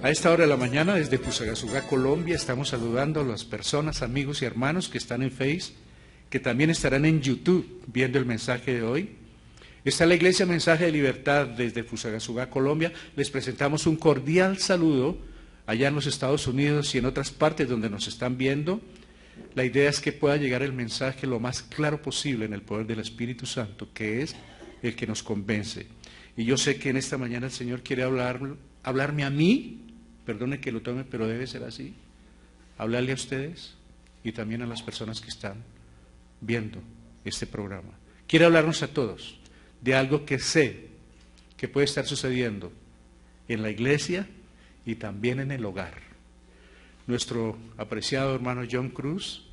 A esta hora de la mañana, desde Fusagasugá, Colombia, estamos saludando a las personas, amigos y hermanos que están en Face, que también estarán en YouTube viendo el mensaje de hoy. Está la Iglesia Mensaje de Libertad desde Fusagasugá, Colombia. Les presentamos un cordial saludo allá en los Estados Unidos y en otras partes donde nos están viendo. La idea es que pueda llegar el mensaje lo más claro posible en el poder del Espíritu Santo, que es el que nos convence. Y yo sé que en esta mañana el Señor quiere hablarme a mí, perdone que lo tome, pero debe ser así, hablarle a ustedes y también a las personas que están viendo este programa. Quiere hablarnos a todos de algo que sé que puede estar sucediendo en la iglesia y también en el hogar. Nuestro apreciado hermano John Cruz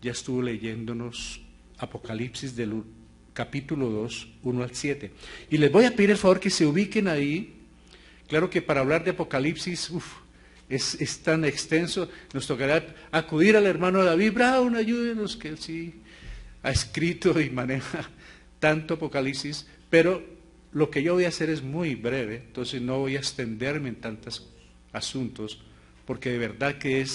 ya estuvo leyéndonos Apocalipsis del capítulo 2, 1 al 7. Y les voy a pedir el favor que se ubiquen ahí. Claro que para hablar de Apocalipsis es tan extenso, nos tocará acudir al hermano David Brown, ayúdenos, que él sí ha escrito y maneja tanto Apocalipsis, pero lo que yo voy a hacer es muy breve, entonces no voy a extenderme en tantos asuntos, porque de verdad que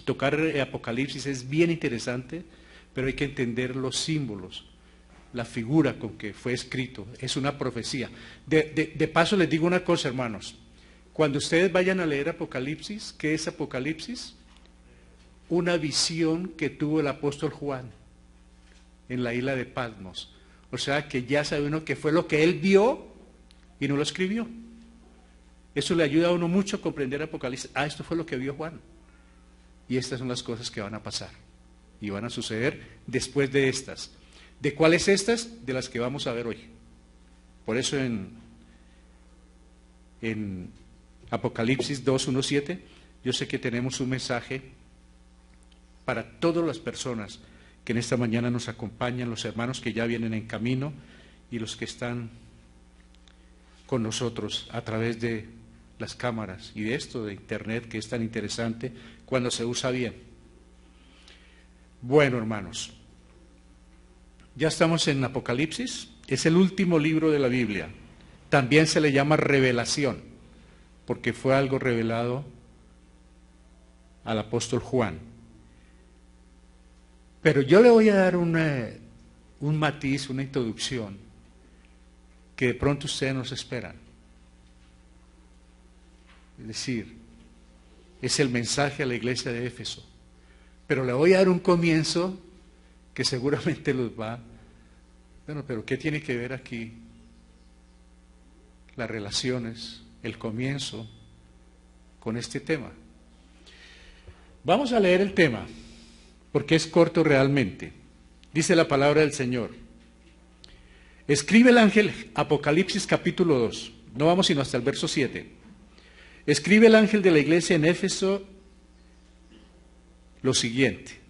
tocar Apocalipsis es bien interesante, pero hay que entender los símbolos, la figura con que fue escrito, es una profecía. De paso les digo una cosa, hermanos, cuando ustedes vayan a leer Apocalipsis, ¿qué es Apocalipsis? Una visión que tuvo el apóstol Juan en la isla de Patmos. O sea que ya sabe uno que fue lo que él vio y no lo escribió. Eso le ayuda a uno mucho a comprender Apocalipsis. Esto fue lo que vio Juan. Y estas son las cosas que van a pasar. Y van a suceder después de estas. ¿De cuáles estas? De las que vamos a ver hoy. Por eso en Apocalipsis 2, 1, 7, yo sé que tenemos un mensaje para todas las personas que en esta mañana nos acompañan, los hermanos que ya vienen en camino y los que están con nosotros a través de las cámaras y de esto de internet que es tan interesante cuando se usa bien. Bueno, hermanos, ya estamos en Apocalipsis, es el último libro de la Biblia. También se le llama revelación, porque fue algo revelado al apóstol Juan. Pero yo le voy a dar un matiz, una introducción, que de pronto ustedes nos esperan. Es decir, es el mensaje a la iglesia de Éfeso. Pero le voy a dar un comienzo que seguramente los va... Bueno, pero ¿qué tiene que ver aquí? Las relaciones, el comienzo con este tema. Vamos a leer el tema, porque es corto realmente. Dice la palabra del Señor. Escribe el ángel, Apocalipsis capítulo 2, no vamos sino hasta el verso 7. Escribe el ángel de la iglesia en Éfeso lo siguiente.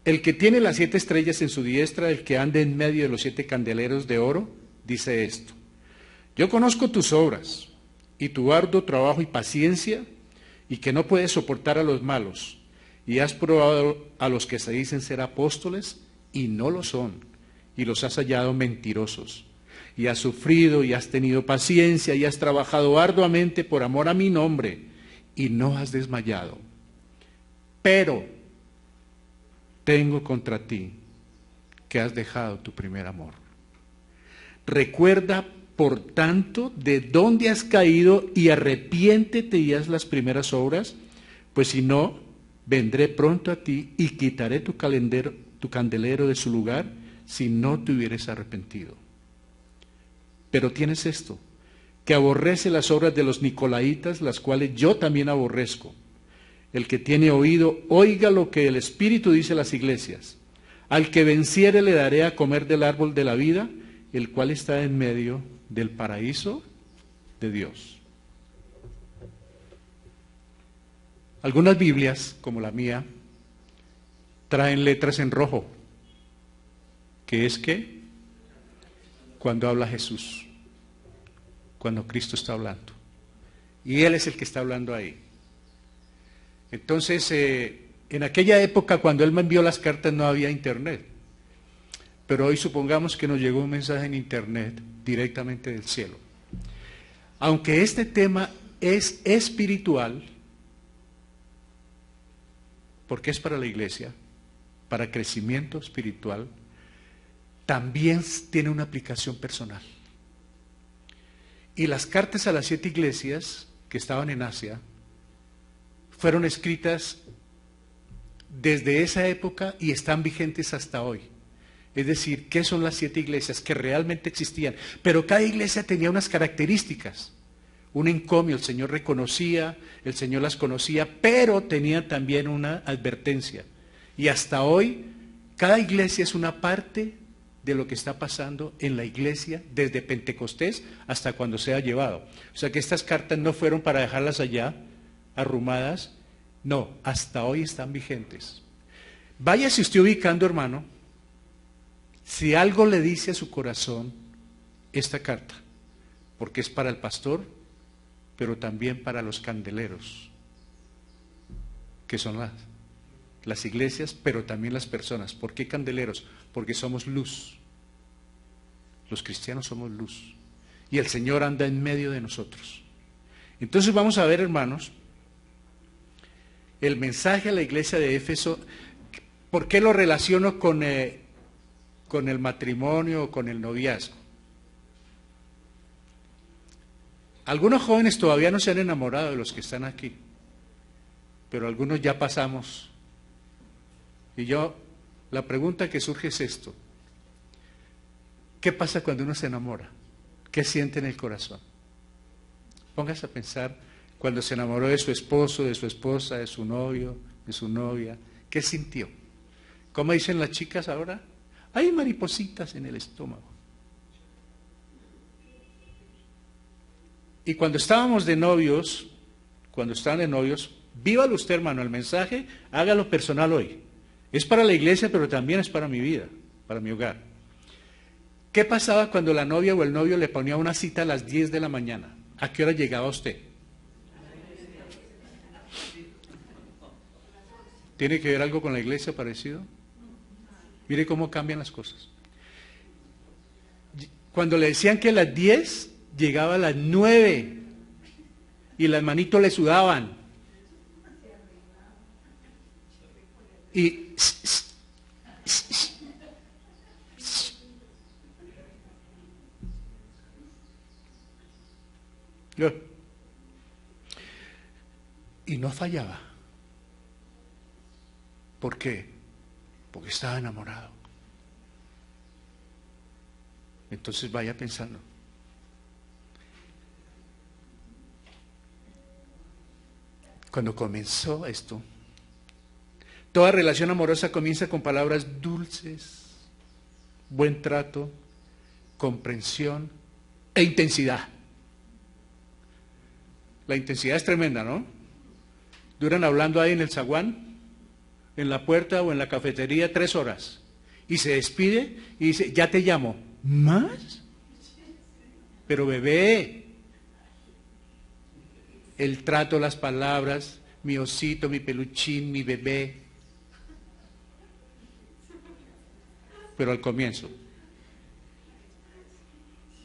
El que tiene las 7 estrellas en su diestra, el que anda en medio de los 7 candeleros de oro, dice esto. Yo conozco tus obras y tu arduo trabajo y paciencia, y que no puedes soportar a los malos, y has probado a los que se dicen ser apóstoles y no lo son, y los has hallado mentirosos, y has sufrido y has tenido paciencia y has trabajado arduamente por amor a mi nombre y no has desmayado. Pero tengo contra ti que has dejado tu primer amor. Recuerda, por tanto, de dónde has caído y arrepiéntete y haz las primeras obras, pues si no, vendré pronto a ti y quitaré tu candelero de su lugar si no te hubieres arrepentido. Pero tienes esto, que aborrece las obras de los nicolaitas, las cuales yo también aborrezco. El que tiene oído, oiga lo que el Espíritu dice a las iglesias. Al que venciere le daré a comer del árbol de la vida, el cual está en medio del paraíso de Dios. Algunas Biblias, como la mía, traen letras en rojo, que es que cuando habla Jesús, cuando Cristo está hablando. Y Él es el que está hablando ahí. Entonces, en aquella época, cuando Él me envió las cartas, no había internet. Pero hoy supongamos que nos llegó un mensaje en internet directamente del cielo. Aunque este tema es espiritual, porque es para la iglesia, para crecimiento espiritual, también tiene una aplicación personal. Y las cartas a las 7 iglesias que estaban en Asia fueron escritas desde esa época y están vigentes hasta hoy. Es decir, ¿qué son las 7 iglesias que realmente existían? Pero cada iglesia tenía unas características. Un encomio, el Señor reconocía, el Señor las conocía, pero tenía también una advertencia. Y hasta hoy, cada iglesia es una parte de lo que está pasando en la iglesia desde Pentecostés hasta cuando sea llevado. O sea que estas cartas no fueron para dejarlas allá, arrumadas, no, hasta hoy están vigentes. Váyase usted ubicando, hermano, si algo le dice a su corazón esta carta, porque es para el pastor, pero también para los candeleros, que son las iglesias, pero también las personas. ¿Por qué candeleros? Porque somos luz. Los cristianos somos luz. Y el Señor anda en medio de nosotros. Entonces vamos a ver, hermanos, el mensaje a la iglesia de Éfeso. ¿Por qué lo relaciono con el matrimonio o con el noviazgo? Algunos jóvenes todavía no se han enamorado de los que están aquí, pero algunos ya pasamos. Y la pregunta que surge es esto: ¿qué pasa cuando uno se enamora? ¿Qué siente en el corazón? Póngase a pensar cuando se enamoró de su esposo, de su esposa, de su novio, de su novia. ¿Qué sintió? ¿Cómo dicen las chicas ahora? Hay maripositas en el estómago. Y cuando estábamos de novios, vívalo usted, hermano, el mensaje, hágalo personal hoy. Es para la iglesia, pero también es para mi vida, para mi hogar. ¿Qué pasaba cuando la novia o el novio le ponía una cita a las 10 de la mañana? ¿A qué hora llegaba usted? ¿Tiene que ver algo con la iglesia parecido? Mire cómo cambian las cosas. Cuando le decían que a las 10, llegaba a las 9 y las manitos le sudaban. Y no fallaba. ¿Por qué? Porque estaba enamorado. Entonces vaya pensando. Cuando comenzó esto, toda relación amorosa comienza con palabras dulces, buen trato, comprensión e intensidad. La intensidad es tremenda, ¿no? Duran hablando ahí en el zaguán, en la puerta o en la cafetería 3 horas. Y se despide y dice, ya te llamo. ¿Más? Pero bebé, el trato, las palabras, mi osito, mi peluchín, mi bebé. Pero al comienzo.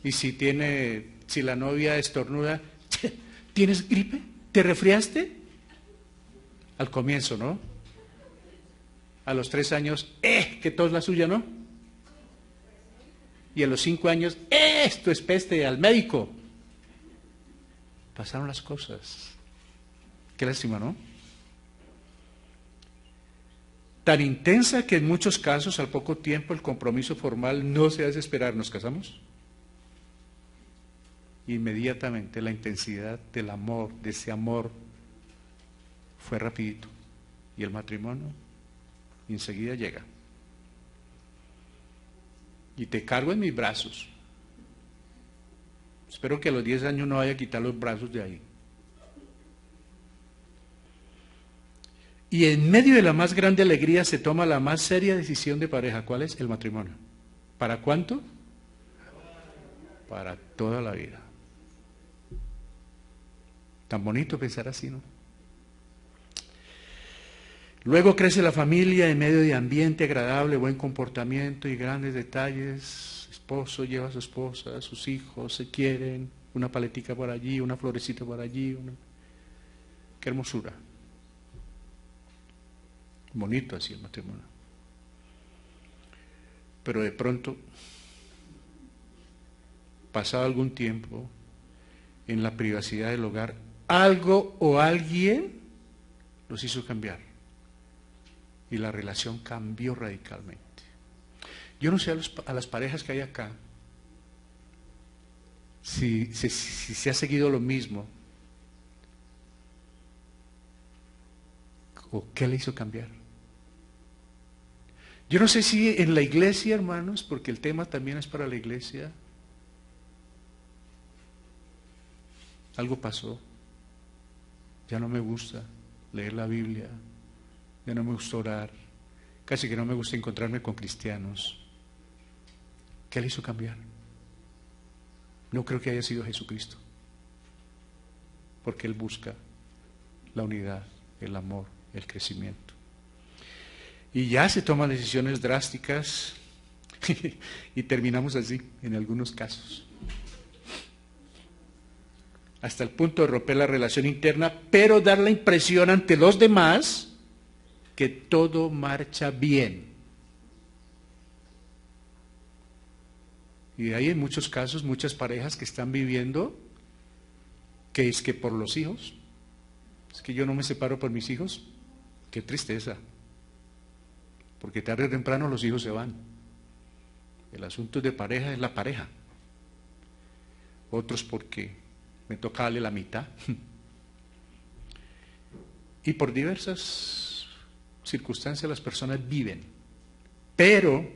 Y si la novia estornuda, ¿tienes gripe? ¿Te resfriaste? Al comienzo, ¿no? A los 3 años, que tos la suya, ¿no? Y a los 5 años, esto es peste, al médico. Pasaron las cosas. Qué lástima, ¿no? Tan intensa que en muchos casos, al poco tiempo, el compromiso formal no se hace esperar. ¿Nos casamos? Inmediatamente la intensidad del amor, de ese amor, fue rapidito. Y el matrimonio enseguida llega. Y te cargo en mis brazos. Espero que a los 10 años no vaya a quitar los brazos de ahí. Y en medio de la más grande alegría se toma la más seria decisión de pareja. ¿Cuál es? El matrimonio. ¿Para cuánto? Para toda la vida. Tan bonito pensar así, ¿no? Luego crece la familia en medio de ambiente agradable, buen comportamiento y grandes detalles. Esposo lleva a su esposa, sus hijos se quieren, una paletica por allí, una florecita por allí, qué hermosura. Bonito así el matrimonio. Pero de pronto, pasado algún tiempo, en la privacidad del hogar, algo o alguien los hizo cambiar. Y la relación cambió radicalmente. Yo no sé a las parejas que hay acá, si se ha seguido lo mismo, o qué le hizo cambiar. Yo no sé si en la iglesia, hermanos, porque el tema también es para la iglesia, algo pasó. Ya no me gusta leer la Biblia, ya no me gusta orar, casi que no me gusta encontrarme con cristianos. ¿Qué le hizo cambiar? No creo que haya sido Jesucristo, porque Él busca la unidad, el amor, el crecimiento. Y ya se toman decisiones drásticas y terminamos así en algunos casos. Hasta el punto de romper la relación interna, pero dar la impresión ante los demás que todo marcha bien. Y hay en muchos casos muchas parejas que están viviendo que es que por los hijos, es que yo no me separo por mis hijos, qué tristeza, porque tarde o temprano los hijos se van. El asunto de pareja es la pareja. Otros porque me toca darle la mitad. Y por diversas circunstancias las personas viven. Pero,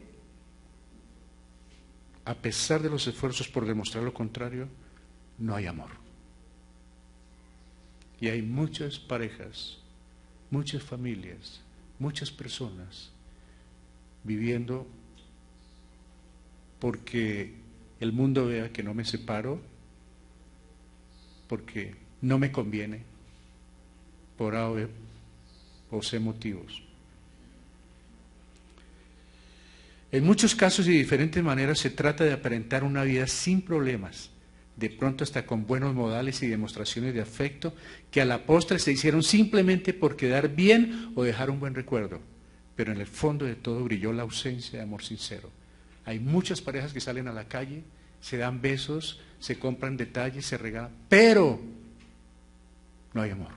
a pesar de los esfuerzos por demostrar lo contrario, no hay amor. Y hay muchas parejas, muchas familias, muchas personas viviendo porque el mundo vea que no me separo, porque no me conviene, por A o C motivos. En muchos casos y de diferentes maneras se trata de aparentar una vida sin problemas, de pronto hasta con buenos modales y demostraciones de afecto que a la postre se hicieron simplemente por quedar bien o dejar un buen recuerdo, pero en el fondo de todo brilló la ausencia de amor sincero. Hay muchas parejas que salen a la calle, se dan besos, se compran detalles, se regalan, pero no hay amor.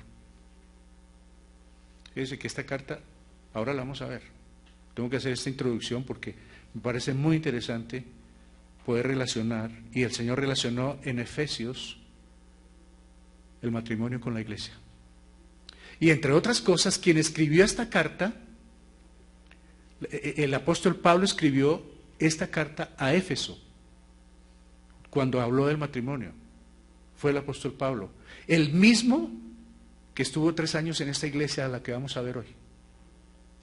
Fíjense que esta carta, ahora la vamos a ver. Tengo que hacer esta introducción porque me parece muy interesante poder relacionar, y el Señor relacionó en Efesios el matrimonio con la iglesia. Y entre otras cosas, quien escribió esta carta, el apóstol Pablo escribió esta carta a Éfeso, cuando habló del matrimonio. Fue el apóstol Pablo, el mismo que estuvo 3 años en esta iglesia a la que vamos a ver hoy.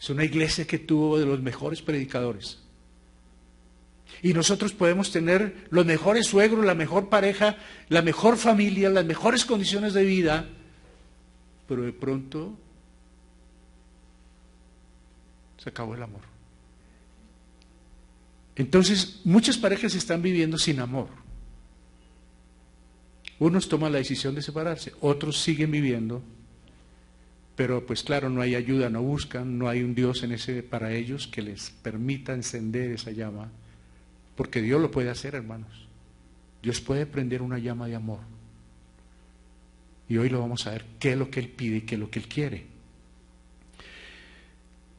Es una iglesia que tuvo de los mejores predicadores. Y nosotros podemos tener los mejores suegros, la mejor pareja, la mejor familia, las mejores condiciones de vida, pero de pronto se acabó el amor. Entonces, muchas parejas están viviendo sin amor. Unos toman la decisión de separarse, otros siguen viviendo, pero pues claro, no hay ayuda, no buscan, no hay un Dios para ellos que les permita encender esa llama, porque Dios lo puede hacer, hermanos. Dios puede prender una llama de amor. Y hoy lo vamos a ver, qué es lo que Él pide y qué es lo que Él quiere.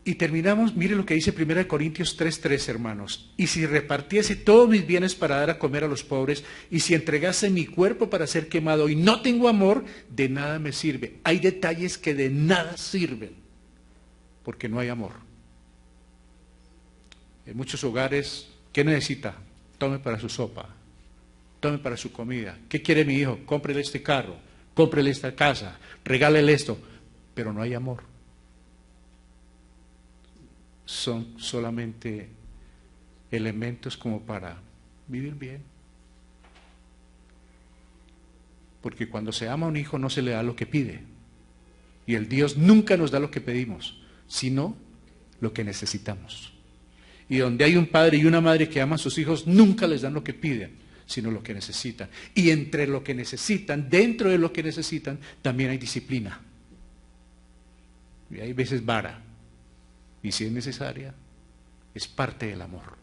Y terminamos, mire lo que dice 1 Corintios 3:3, hermanos. Y si repartiese todos mis bienes para dar a comer a los pobres, y si entregase mi cuerpo para ser quemado, y no tengo amor, de nada me sirve. Hay detalles que de nada sirven, porque no hay amor. En muchos hogares, ¿qué necesita? Tome para su sopa, tome para su comida. ¿Qué quiere mi hijo? Cómprele este carro, cómprele esta casa, regálele esto, pero no hay amor. Son solamente elementos como para vivir bien. Porque cuando se ama a un hijo no se le da lo que pide. Y el Dios nunca nos da lo que pedimos, sino lo que necesitamos. Y donde hay un padre y una madre que aman a sus hijos, nunca les dan lo que piden, sino lo que necesitan. Y entre lo que necesitan, dentro de lo que necesitan, también hay disciplina. Y hay veces vara. Y si es necesaria, es parte del amor.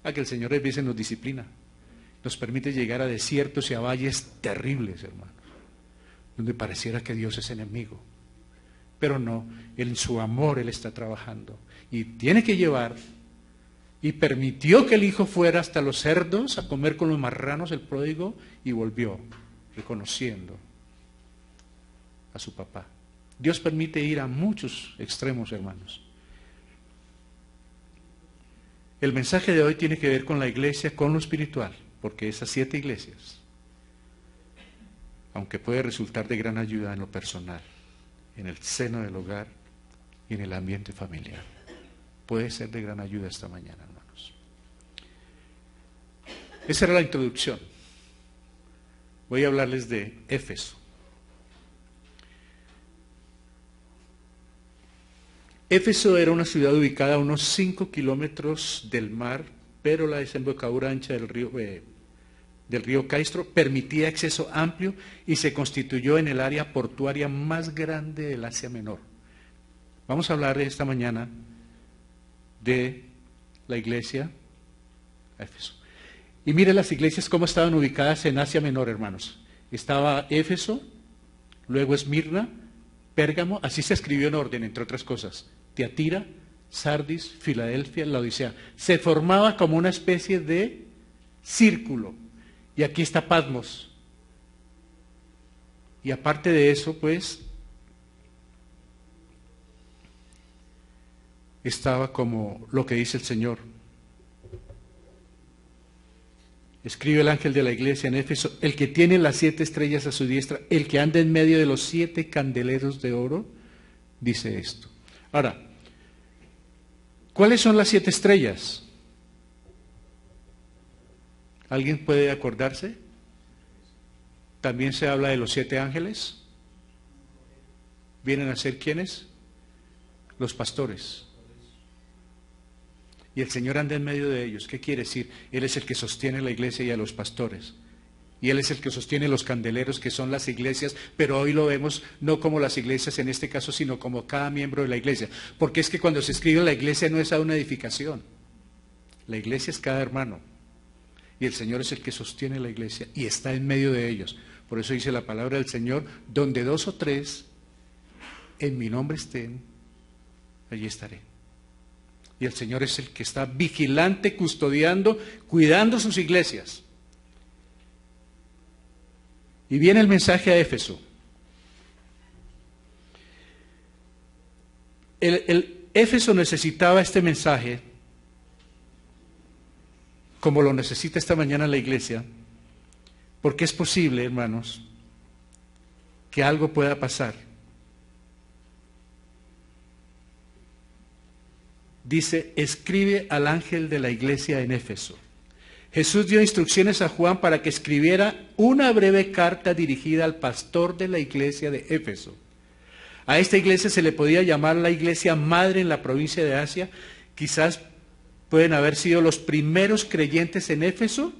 A que el Señor a veces nos disciplina. Nos permite llegar a desiertos y a valles terribles, hermanos, donde pareciera que Dios es enemigo. Pero no, en su amor Él está trabajando. Y tiene que llevar, y permitió que el hijo fuera hasta los cerdos a comer con los marranos, el pródigo, y volvió, reconociendo a su papá. Dios permite ir a muchos extremos, hermanos. El mensaje de hoy tiene que ver con la iglesia, con lo espiritual, porque esas 7 iglesias, aunque puede resultar de gran ayuda en lo personal, en el seno del hogar y en el ambiente familiar, puede ser de gran ayuda esta mañana, hermanos. Esa era la introducción. Voy a hablarles de Éfeso. Éfeso era una ciudad ubicada a unos 5 kilómetros del mar, pero la desembocadura ancha del río Caistro permitía acceso amplio y se constituyó en el área portuaria más grande del Asia Menor. Vamos a hablar esta mañana de la iglesia Éfeso. Y mire las iglesias cómo estaban ubicadas en Asia Menor, hermanos. Estaba Éfeso, luego Esmirna, Pérgamo, así se escribió en orden, entre otras cosas. Tiatira, Sardis, Filadelfia, Laodicea. Se formaba como una especie de círculo. Y aquí está Patmos. Y aparte de eso, pues, estaba como lo que dice el Señor. Escribe el ángel de la iglesia en Éfeso: el que tiene las 7 estrellas a su diestra, el que anda en medio de los 7 candeleros de oro, dice esto. Ahora, ¿cuáles son las 7 estrellas? ¿Alguien puede acordarse? También se habla de los 7 ángeles. ¿Vienen a ser quiénes? Los pastores. Y el Señor anda en medio de ellos. ¿Qué quiere decir? Él es el que sostiene la iglesia y a los pastores. Y Él es el que sostiene los candeleros, que son las iglesias, pero hoy lo vemos no como las iglesias en este caso, sino como cada miembro de la iglesia. Porque es que cuando se escribe la iglesia no es a una edificación. La iglesia es cada hermano. Y el Señor es el que sostiene la iglesia y está en medio de ellos. Por eso dice la palabra del Señor: donde 2 o 3 en mi nombre estén, allí estaré. Y el Señor es el que está vigilante, custodiando, cuidando sus iglesias. Y viene el mensaje a Éfeso. El Éfeso necesitaba este mensaje, como lo necesita esta mañana la iglesia, porque es posible, hermanos, que algo pueda pasar. Dice: escribe al ángel de la iglesia en Éfeso. Jesús dio instrucciones a Juan para que escribiera una breve carta dirigida al pastor de la iglesia de Éfeso. A esta iglesia se le podía llamar la iglesia madre en la provincia de Asia. Quizás pueden haber sido los primeros creyentes en Éfeso,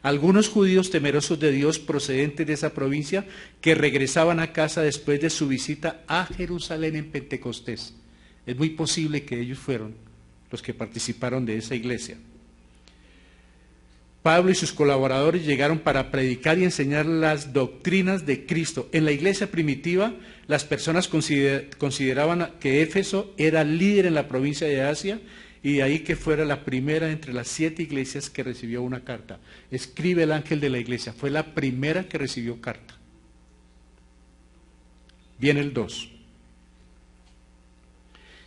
algunos judíos temerosos de Dios procedentes de esa provincia que regresaban a casa después de su visita a Jerusalén en Pentecostés. Es muy posible que ellos fueron los que participaron de esa iglesia. Pablo y sus colaboradores llegaron para predicar y enseñar las doctrinas de Cristo. En la iglesia primitiva, las personas consideraban que Éfeso era líder en la provincia de Asia, y de ahí que fuera la primera entre las 7 iglesias que recibió una carta. Escribe el ángel de la iglesia, fue la primera que recibió carta. Viene el 2.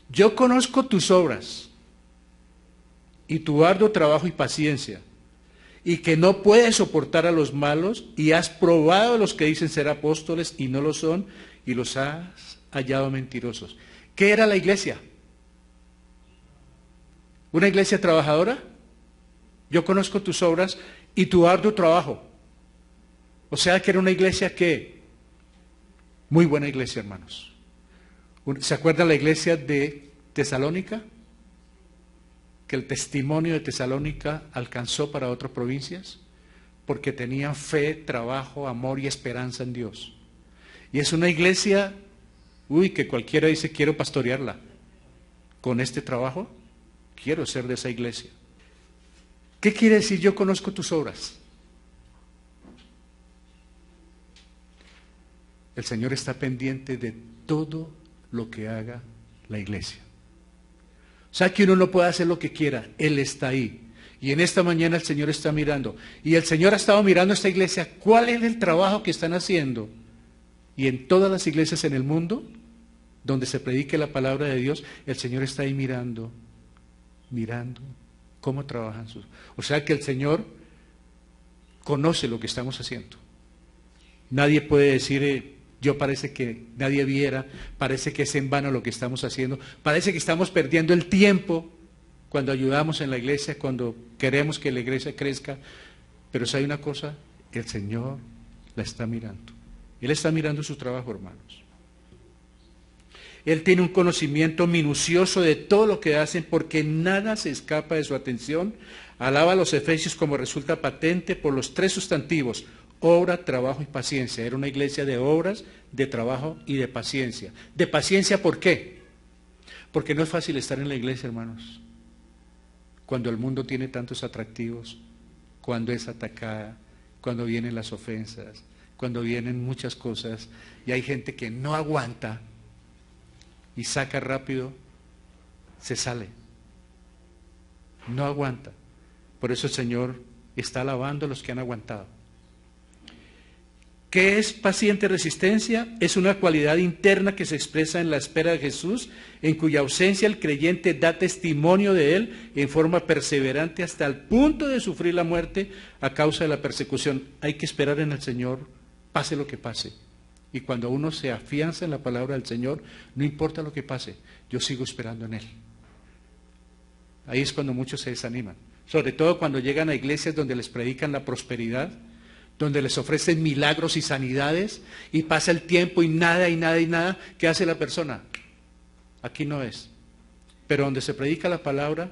Yo conozco tus obras y tu arduo trabajo y paciencia, y que no puedes soportar a los malos, y has probado a los que dicen ser apóstoles y no lo son, y los has hallado mentirosos. ¿Qué era la iglesia? ¿Una iglesia trabajadora? Yo conozco tus obras y tu arduo trabajo. O sea que era una iglesia que, muy buena iglesia, hermanos. ¿Se acuerdan la iglesia de Tesalónica? Que el testimonio de Tesalónica alcanzó para otras provincias. porque tenían fe, trabajo, amor y esperanza en Dios. Y es una iglesia, que cualquiera dice, quiero pastorearla. Con este trabajo, quiero ser de esa iglesia. ¿Qué quiere decir yo conozco tus obras? El Señor está pendiente de todo lo que haga la iglesia. O sea que uno no puede hacer lo que quiera, Él está ahí. Y en esta mañana el Señor está mirando. Y el Señor ha estado mirando a esta iglesia, ¿cuál es el trabajo que están haciendo? Y en todas las iglesias en el mundo, donde se predique la palabra de Dios, el Señor está ahí mirando cómo trabajan sus... O sea que el Señor conoce lo que estamos haciendo. Nadie puede decir... Yo parece que nadie viera, parece que es en vano lo que estamos haciendo, parece que estamos perdiendo el tiempo cuando ayudamos en la iglesia, cuando queremos que la iglesia crezca, pero si hay una cosa, el Señor la está mirando. Él está mirando su trabajo, hermanos. Él tiene un conocimiento minucioso de todo lo que hacen porque nada se escapa de su atención. Alaba a los efesios como resulta patente por los 3 sustantivos: obra, trabajo y paciencia. Era una iglesia de obras, de trabajo y de paciencia. ¿De paciencia por qué? Porque no es fácil estar en la iglesia, hermanos. Cuando el mundo tiene tantos atractivos, cuando es atacada, cuando vienen las ofensas, cuando vienen muchas cosas, y hay gente que no aguanta y saca rápido, se sale. No aguanta. Por eso el Señor está alabando a los que han aguantado. ¿Qué es paciente resistencia? Es una cualidad interna que se expresa en la espera de Jesús, en cuya ausencia el creyente da testimonio de Él en forma perseverante hasta el punto de sufrir la muerte a causa de la persecución. Hay que esperar en el Señor, pase lo que pase. Y cuando uno se afianza en la palabra del Señor, no importa lo que pase, yo sigo esperando en Él. Ahí es cuando muchos se desaniman. Sobre todo cuando llegan a iglesias donde les predican la prosperidad, donde les ofrecen milagros y sanidades, y pasa el tiempo y nada, y nada, y nada. ¿Qué hace la persona? Aquí no es. Pero donde se predica la palabra,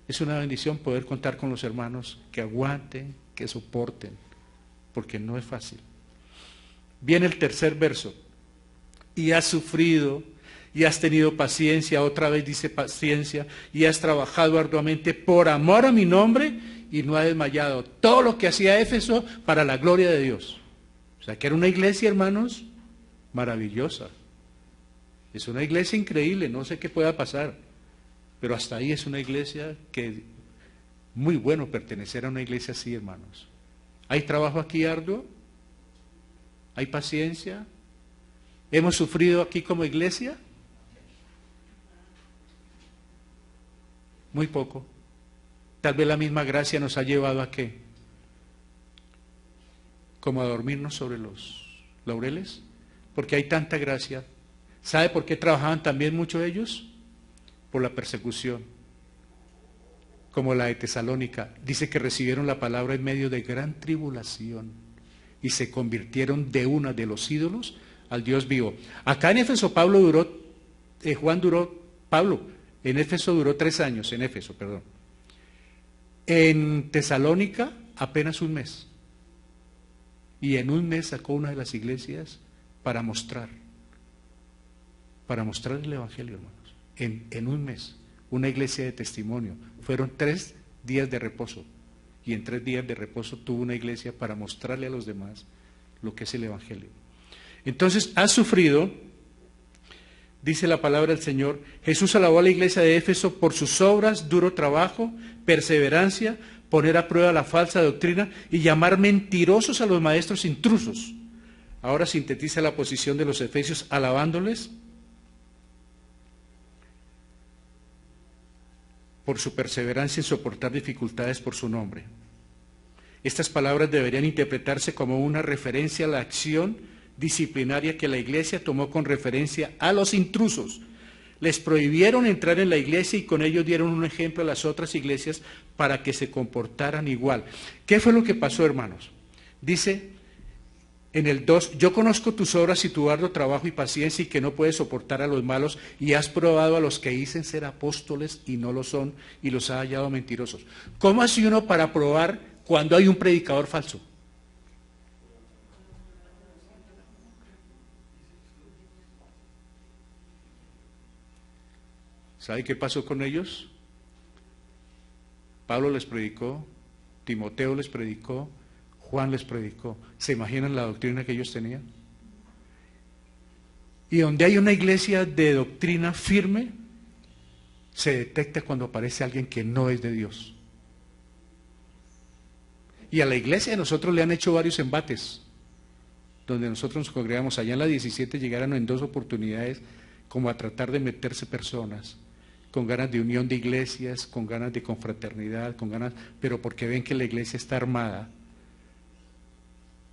es una bendición poder contar con los hermanos que aguanten, que soporten, porque no es fácil. Viene el tercer verso. Y has sufrido, y has tenido paciencia, otra vez dice paciencia, y has trabajado arduamente por amor a mi nombre, y no ha desmayado. Todo lo que hacía Éfeso para la gloria de Dios. O sea, que era una iglesia, hermanos, maravillosa. Es una iglesia increíble, no sé qué pueda pasar, pero hasta ahí es una iglesia que muy bueno pertenecer a una iglesia así, hermanos. ¿Hay trabajo aquí arduo? ¿Hay paciencia? ¿Hemos sufrido aquí como iglesia? Muy poco. Tal vez la misma gracia nos ha llevado a ¿qué? Como a dormirnos sobre los laureles, porque hay tanta gracia. ¿Sabe por qué trabajaban también muchos de ellos? Por la persecución, como la de Tesalónica. Dice que recibieron la palabra en medio de gran tribulación y se convirtieron de una de los ídolos al Dios vivo. Acá en Éfeso Pablo en Éfeso duró 3 años, en Éfeso, perdón. En Tesalónica apenas 1 mes. Y en 1 mes sacó una de las iglesias para mostrar el Evangelio, hermanos. En 1 mes, una iglesia de testimonio. Fueron 3 días de reposo. Y en 3 días de reposo tuvo una iglesia para mostrarle a los demás lo que es el Evangelio. Entonces, has sufrido, dice la palabra del Señor. Jesús alabó a la iglesia de Éfeso por sus obras, duro trabajo, perseverancia, poner a prueba la falsa doctrina y llamar mentirosos a los maestros intrusos. Ahora sintetiza la posición de los efesios alabándoles por su perseverancia en soportar dificultades por su nombre. Estas palabras deberían interpretarse como una referencia a la acción disciplinaria que la iglesia tomó con referencia a los intrusos. Les prohibieron entrar en la iglesia y con ello dieron un ejemplo a las otras iglesias para que se comportaran igual. ¿Qué fue lo que pasó, hermanos? Dice en el 2, yo conozco tus obras y tu arduo trabajo y paciencia y que no puedes soportar a los malos y has probado a los que dicen ser apóstoles y no lo son y los ha hallado mentirosos. ¿Cómo hace uno para probar cuando hay un predicador falso. ¿Sabe qué pasó con ellos? Pablo les predicó, Timoteo les predicó, Juan les predicó. ¿Se imaginan la doctrina que ellos tenían? Y donde hay una iglesia de doctrina firme, se detecta cuando aparece alguien que no es de Dios. Y a la iglesia de nosotros le han hecho varios embates, donde nosotros nos congregamos. Allá en la 17 llegaron en 2 oportunidades como a tratar de meterse personas con ganas de unión de iglesias, con ganas de confraternidad, con ganas, pero porque ven que la iglesia está armada.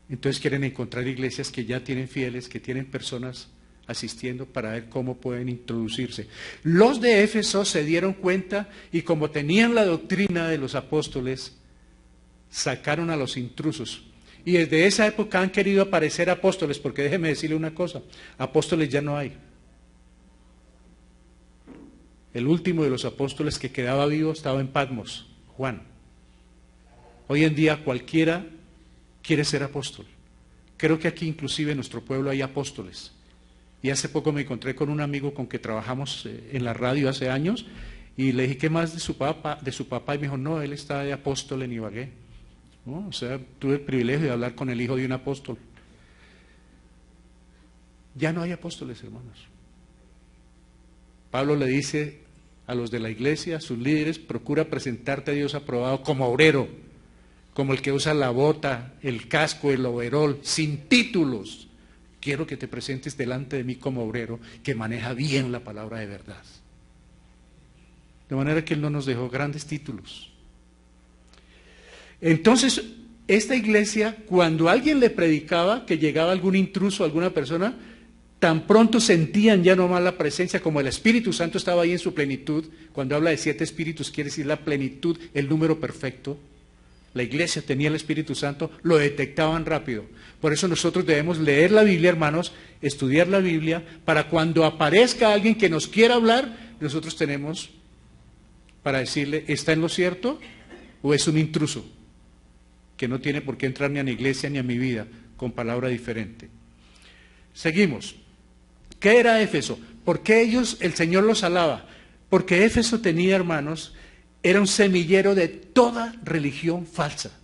Entonces quieren encontrar iglesias que ya tienen fieles, que tienen personas asistiendo para ver cómo pueden introducirse. Los de Éfeso se dieron cuenta y como tenían la doctrina de los apóstoles, sacaron a los intrusos. Y desde esa época han querido aparecer apóstoles, porque déjeme decirle una cosa, apóstoles ya no hay. El último de los apóstoles que quedaba vivo estaba en Patmos, Juan. Hoy en día cualquiera quiere ser apóstol. Creo que aquí inclusive en nuestro pueblo hay apóstoles. Y hace poco me encontré con un amigo con que trabajamos en la radio hace años y le dije, ¿qué más de su papá? Y me dijo, no, él está de apóstol en Ibagué. ¿No? O sea, tuve el privilegio de hablar con el hijo de un apóstol. Ya no hay apóstoles, hermanos. Pablo le dice a los de la iglesia, a sus líderes, procura presentarte a Dios aprobado como obrero, como el que usa la bota, el casco, el overol, sin títulos. Quiero que te presentes delante de mí como obrero, que maneja bien la palabra de verdad. De manera que Él no nos dejó grandes títulos. Entonces, esta iglesia, cuando alguien le predicaba, que llegaba algún intruso, alguna persona, tan pronto sentían ya nomás la presencia, como el Espíritu Santo estaba ahí en su plenitud. Cuando habla de 7 espíritus, quiere decir la plenitud, el número perfecto. La iglesia tenía el Espíritu Santo, lo detectaban rápido. Por eso nosotros debemos leer la Biblia, hermanos, estudiar la Biblia, para cuando aparezca alguien que nos quiera hablar, nosotros tenemos para decirle, ¿está en lo cierto o es un intruso que no tiene por qué entrar ni a mi iglesia ni a mi vida con palabra diferente? Seguimos. ¿Qué era Éfeso? ¿Por qué ellos, el Señor los alaba? Porque Éfeso tenía, hermanos, era un semillero de toda religión falsa.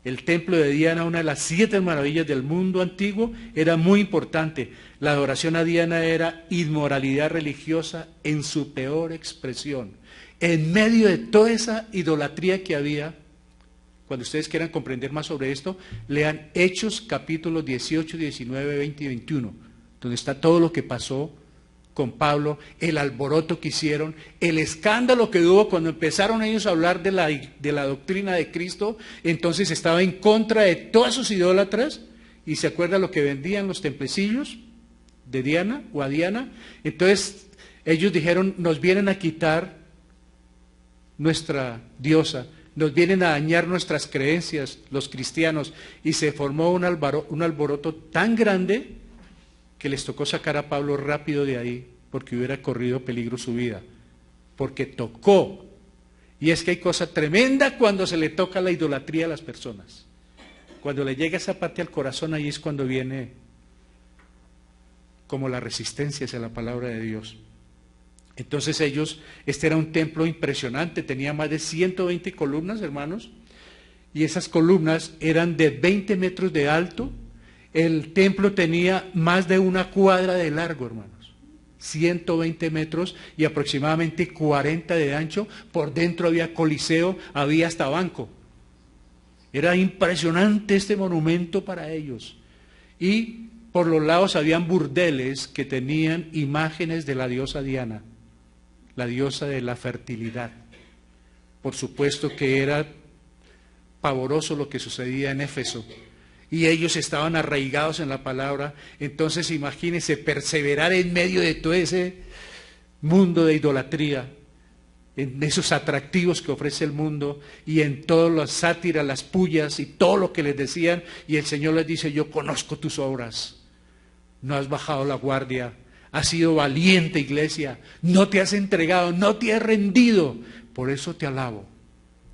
El templo de Diana, una de las 7 maravillas del mundo antiguo, era muy importante. La adoración a Diana era inmoralidad religiosa en su peor expresión. En medio de toda esa idolatría que había, cuando ustedes quieran comprender más sobre esto, lean Hechos capítulos 18, 19, 20 y 21, donde está todo lo que pasó con Pablo, el alboroto que hicieron, el escándalo que hubo cuando empezaron ellos a hablar de la doctrina de Cristo. Entonces estaba en contra de todas sus idólatras, y se acuerda lo que vendían los templecillos de Diana o a Diana. Entonces ellos dijeron, nos vienen a quitar nuestra diosa, nos vienen a dañar nuestras creencias, los cristianos, y se formó un alboroto tan grande que les tocó sacar a Pablo rápido de ahí, porque hubiera corrido peligro su vida, porque tocó. Y es que hay cosa tremenda cuando se le toca la idolatría a las personas. Cuando le llega esa parte al corazón, ahí es cuando viene como la resistencia hacia la palabra de Dios. Entonces ellos, este era un templo impresionante, tenía más de 120 columnas, hermanos, y esas columnas eran de 20 metros de alto. El templo tenía más de 1 cuadra de largo, hermanos, 120 metros y aproximadamente 40 de ancho. Por dentro había coliseo, había hasta banco. Era impresionante este monumento para ellos. Y por los lados habían burdeles que tenían imágenes de la diosa Diana, la diosa de la fertilidad. Por supuesto que era pavoroso lo que sucedía en Éfeso. Y ellos estaban arraigados en la palabra. Entonces imagínense perseverar en medio de todo ese mundo de idolatría, en esos atractivos que ofrece el mundo, y en todas las sátiras, las pullas y todo lo que les decían. Y el Señor les dice, yo conozco tus obras, no has bajado la guardia, has sido valiente, iglesia, no te has entregado, no te has rendido, por eso te alabo,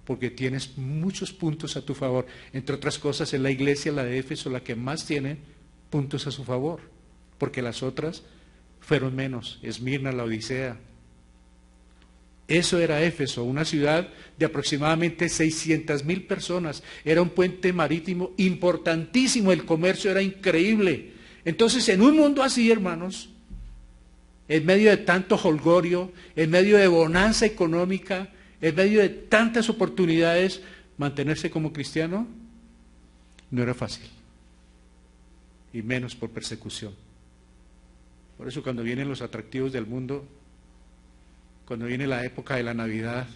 porque tienes muchos puntos a tu favor. Entre otras cosas, es la iglesia, la de Éfeso, la que más tiene puntos a su favor, porque las otras fueron menos. Esmirna, la Odisea. Eso era Éfeso, una ciudad de aproximadamente 600,000 personas. Era un puente marítimo importantísimo, el comercio era increíble. Entonces, en un mundo así, hermanos, en medio de tanto jolgorio, en medio de bonanza económica, en medio de tantas oportunidades, mantenerse como cristiano no era fácil, y menos por persecución. Por eso cuando vienen los atractivos del mundo, cuando viene la época de la Navidad,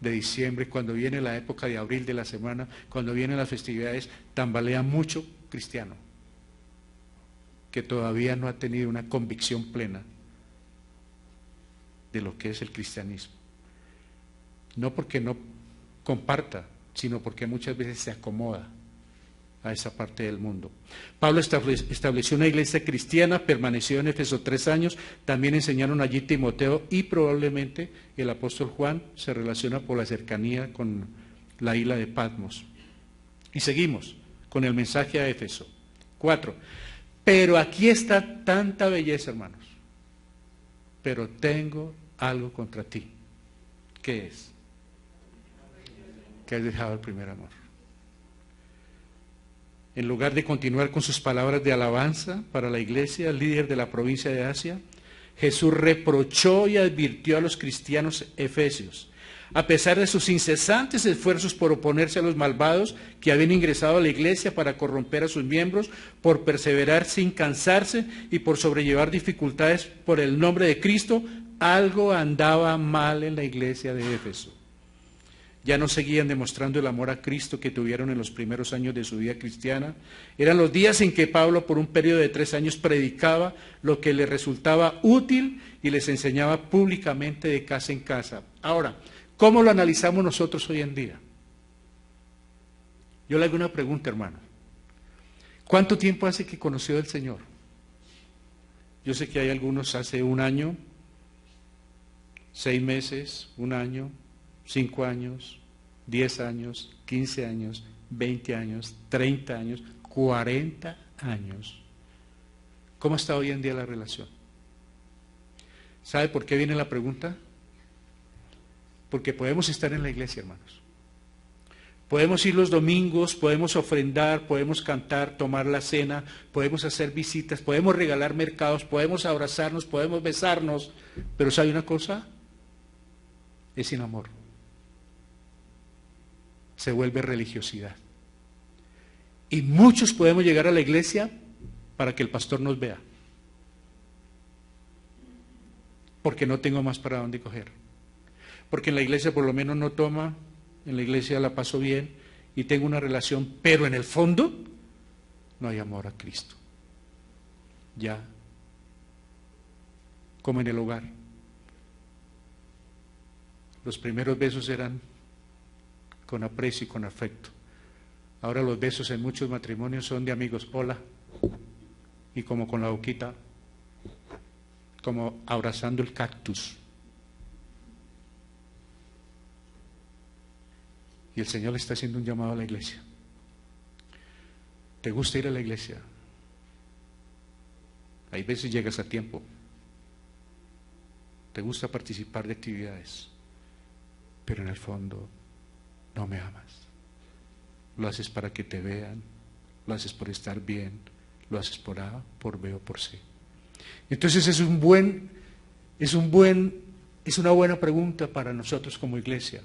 de diciembre, cuando viene la época de abril de la semana, cuando vienen las festividades, tambalea mucho cristiano, que todavía no ha tenido una convicción plena de lo que es el cristianismo. No porque no comparta, sino porque muchas veces se acomoda a esa parte del mundo. Pablo estableció una iglesia cristiana, permaneció en Éfeso 3 años, también enseñaron allí Timoteo y probablemente el apóstol Juan se relaciona por la cercanía con la isla de Patmos. Y seguimos con el mensaje a Éfeso. 4. Pero aquí está tanta belleza, hermanos. Pero tengo algo contra ti. ¿Qué es? Que has dejado el primer amor. En lugar de continuar con sus palabras de alabanza para la iglesia, el líder de la provincia de Asia, Jesús reprochó y advirtió a los cristianos efesios, a pesar de sus incesantes esfuerzos por oponerse a los malvados que habían ingresado a la iglesia para corromper a sus miembros, por perseverar sin cansarse y por sobrellevar dificultades por el nombre de Cristo, algo andaba mal en la iglesia de Éfeso. Ya no seguían demostrando el amor a Cristo que tuvieron en los primeros años de su vida cristiana. Eran los días en que Pablo, por un periodo de 3 años, predicaba lo que les resultaba útil y les enseñaba públicamente de casa en casa. Ahora, ¿cómo lo analizamos nosotros hoy en día? Yo le hago una pregunta, hermano. ¿Cuánto tiempo hace que conoció al Señor? Yo sé que hay algunos hace 1 año, 6 meses, 1 año, 5 años, 10 años, 15 años, 20 años, 30 años, 40 años. ¿Cómo está hoy en día la relación? ¿Sabe por qué viene la pregunta? Porque podemos estar en la iglesia, hermanos. Podemos ir los domingos, podemos ofrendar, podemos cantar, tomar la cena, podemos hacer visitas, podemos regalar mercados, podemos abrazarnos, podemos besarnos, pero ¿sabe una cosa? Es sin amor. Se vuelve religiosidad. Y muchos podemos llegar a la iglesia para que el pastor nos vea, porque no tengo más para dónde coger, porque en la iglesia por lo menos no toma, en la iglesia la paso bien y tengo una relación, pero en el fondo no hay amor a Cristo. Ya, como en el hogar, los primeros besos eran con aprecio y con afecto. Ahora los besos en muchos matrimonios son de amigos, hola, y como con la boquita, como abrazando el cactus. Y el Señor le está haciendo un llamado a la iglesia. ¿Te gusta ir a la iglesia? Hay veces llegas a tiempo. ¿Te gusta participar de actividades? Pero en el fondo no me amas. Lo haces para que te vean, lo haces por estar bien, lo haces por A, por B o por C. Entonces es una buena pregunta para nosotros como iglesia.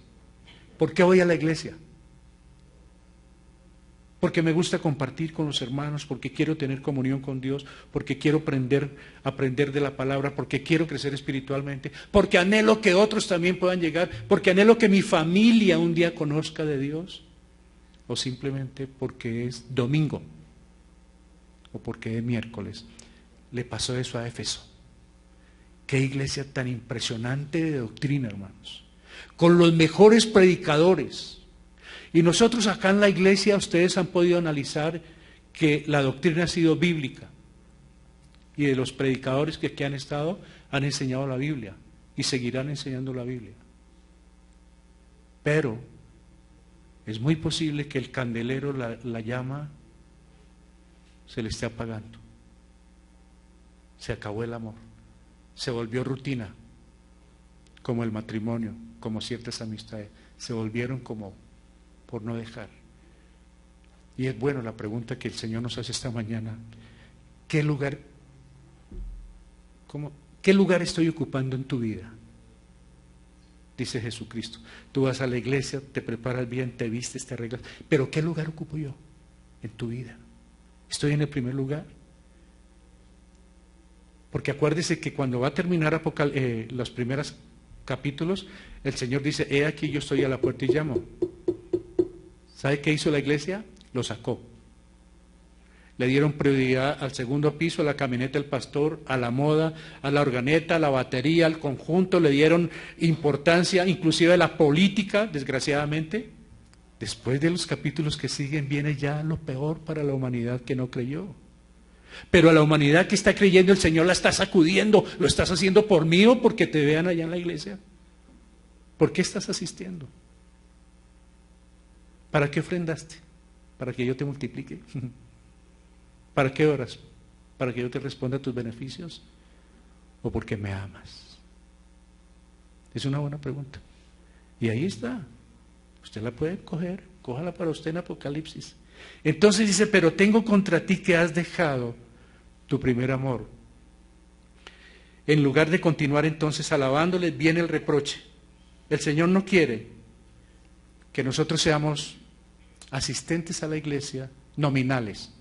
¿Por qué voy a la iglesia? Porque me gusta compartir con los hermanos, porque quiero tener comunión con Dios, porque quiero aprender de la palabra, porque quiero crecer espiritualmente, porque anhelo que otros también puedan llegar, porque anhelo que mi familia un día conozca de Dios, o simplemente porque es domingo, o porque es miércoles. Le pasó eso a Éfeso. Qué iglesia tan impresionante de doctrina, hermanos, con los mejores predicadores. Y nosotros acá en la iglesia, ustedes han podido analizar que la doctrina ha sido bíblica. Y de los predicadores que aquí han estado, han enseñado la Biblia y seguirán enseñando la Biblia. Pero es muy posible que el candelero, la llama, se le esté apagando. Se acabó el amor. Se volvió rutina, como el matrimonio, como ciertas amistades. Se volvieron como por no dejar. Y es bueno la pregunta que el Señor nos hace esta mañana. ¿Qué lugar estoy ocupando en tu vida? Dice Jesucristo. Tú vas a la iglesia, te preparas bien, te vistes, te arreglas. Pero ¿qué lugar ocupo yo en tu vida? ¿Estoy en el primer lugar? Porque acuérdese que cuando va a terminar los primeros capítulos, el Señor dice, he aquí yo estoy a la puerta y llamo. ¿Sabe qué hizo la iglesia? Lo sacó. Le dieron prioridad al segundo piso, a la camioneta del pastor, a la moda, a la organeta, a la batería, al conjunto, le dieron importancia, inclusive a la política, desgraciadamente. Después de los capítulos que siguen, viene ya lo peor para la humanidad que no creyó. Pero a la humanidad que está creyendo, el Señor la está sacudiendo. ¿Lo estás haciendo por mí o porque te vean allá en la iglesia? ¿Por qué estás asistiendo? ¿Para qué ofrendaste? ¿Para que yo te multiplique? ¿Para qué oras? ¿Para que yo te responda a tus beneficios? ¿O porque me amas? Es una buena pregunta. Y ahí está. Usted la puede coger, cójala para usted en Apocalipsis. Entonces dice, pero tengo contra ti que has dejado tu primer amor. En lugar de continuar entonces alabándole, viene el reproche. El Señor no quiere que nosotros seamos asistentes a la iglesia nominales.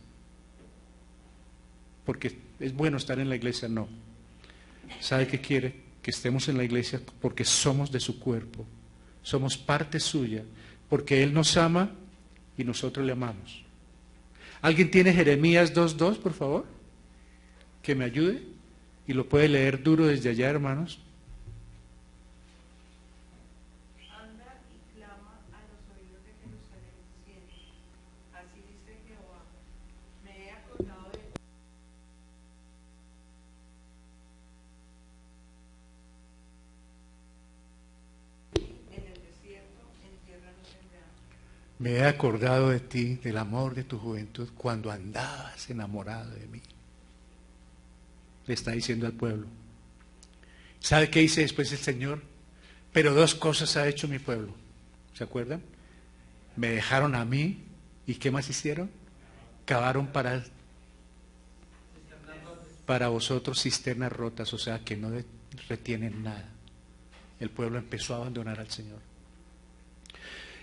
Porque es bueno estar en la iglesia, no. ¿Sabe qué quiere? Que estemos en la iglesia porque somos de su cuerpo, somos parte suya, porque Él nos ama y nosotros le amamos. ¿Alguien tiene Jeremías 2:2, por favor? Que me ayude y lo puede leer duro desde allá, hermanos. Anda y clama a los oídos de Jerusalén diciendo, así dice Jehová, me he acordado de en el desierto, en tierra no sembrada. Me he acordado de ti, del amor de tu juventud, cuando andabas enamorado de mí. Le está diciendo al pueblo. ¿Sabe qué dice después el Señor? Pero dos cosas ha hecho mi pueblo. ¿Se acuerdan? Me dejaron a mí. ¿Y qué más hicieron? Cavaron para vosotros cisternas rotas, o sea que no retienen nada. El pueblo empezó a abandonar al Señor.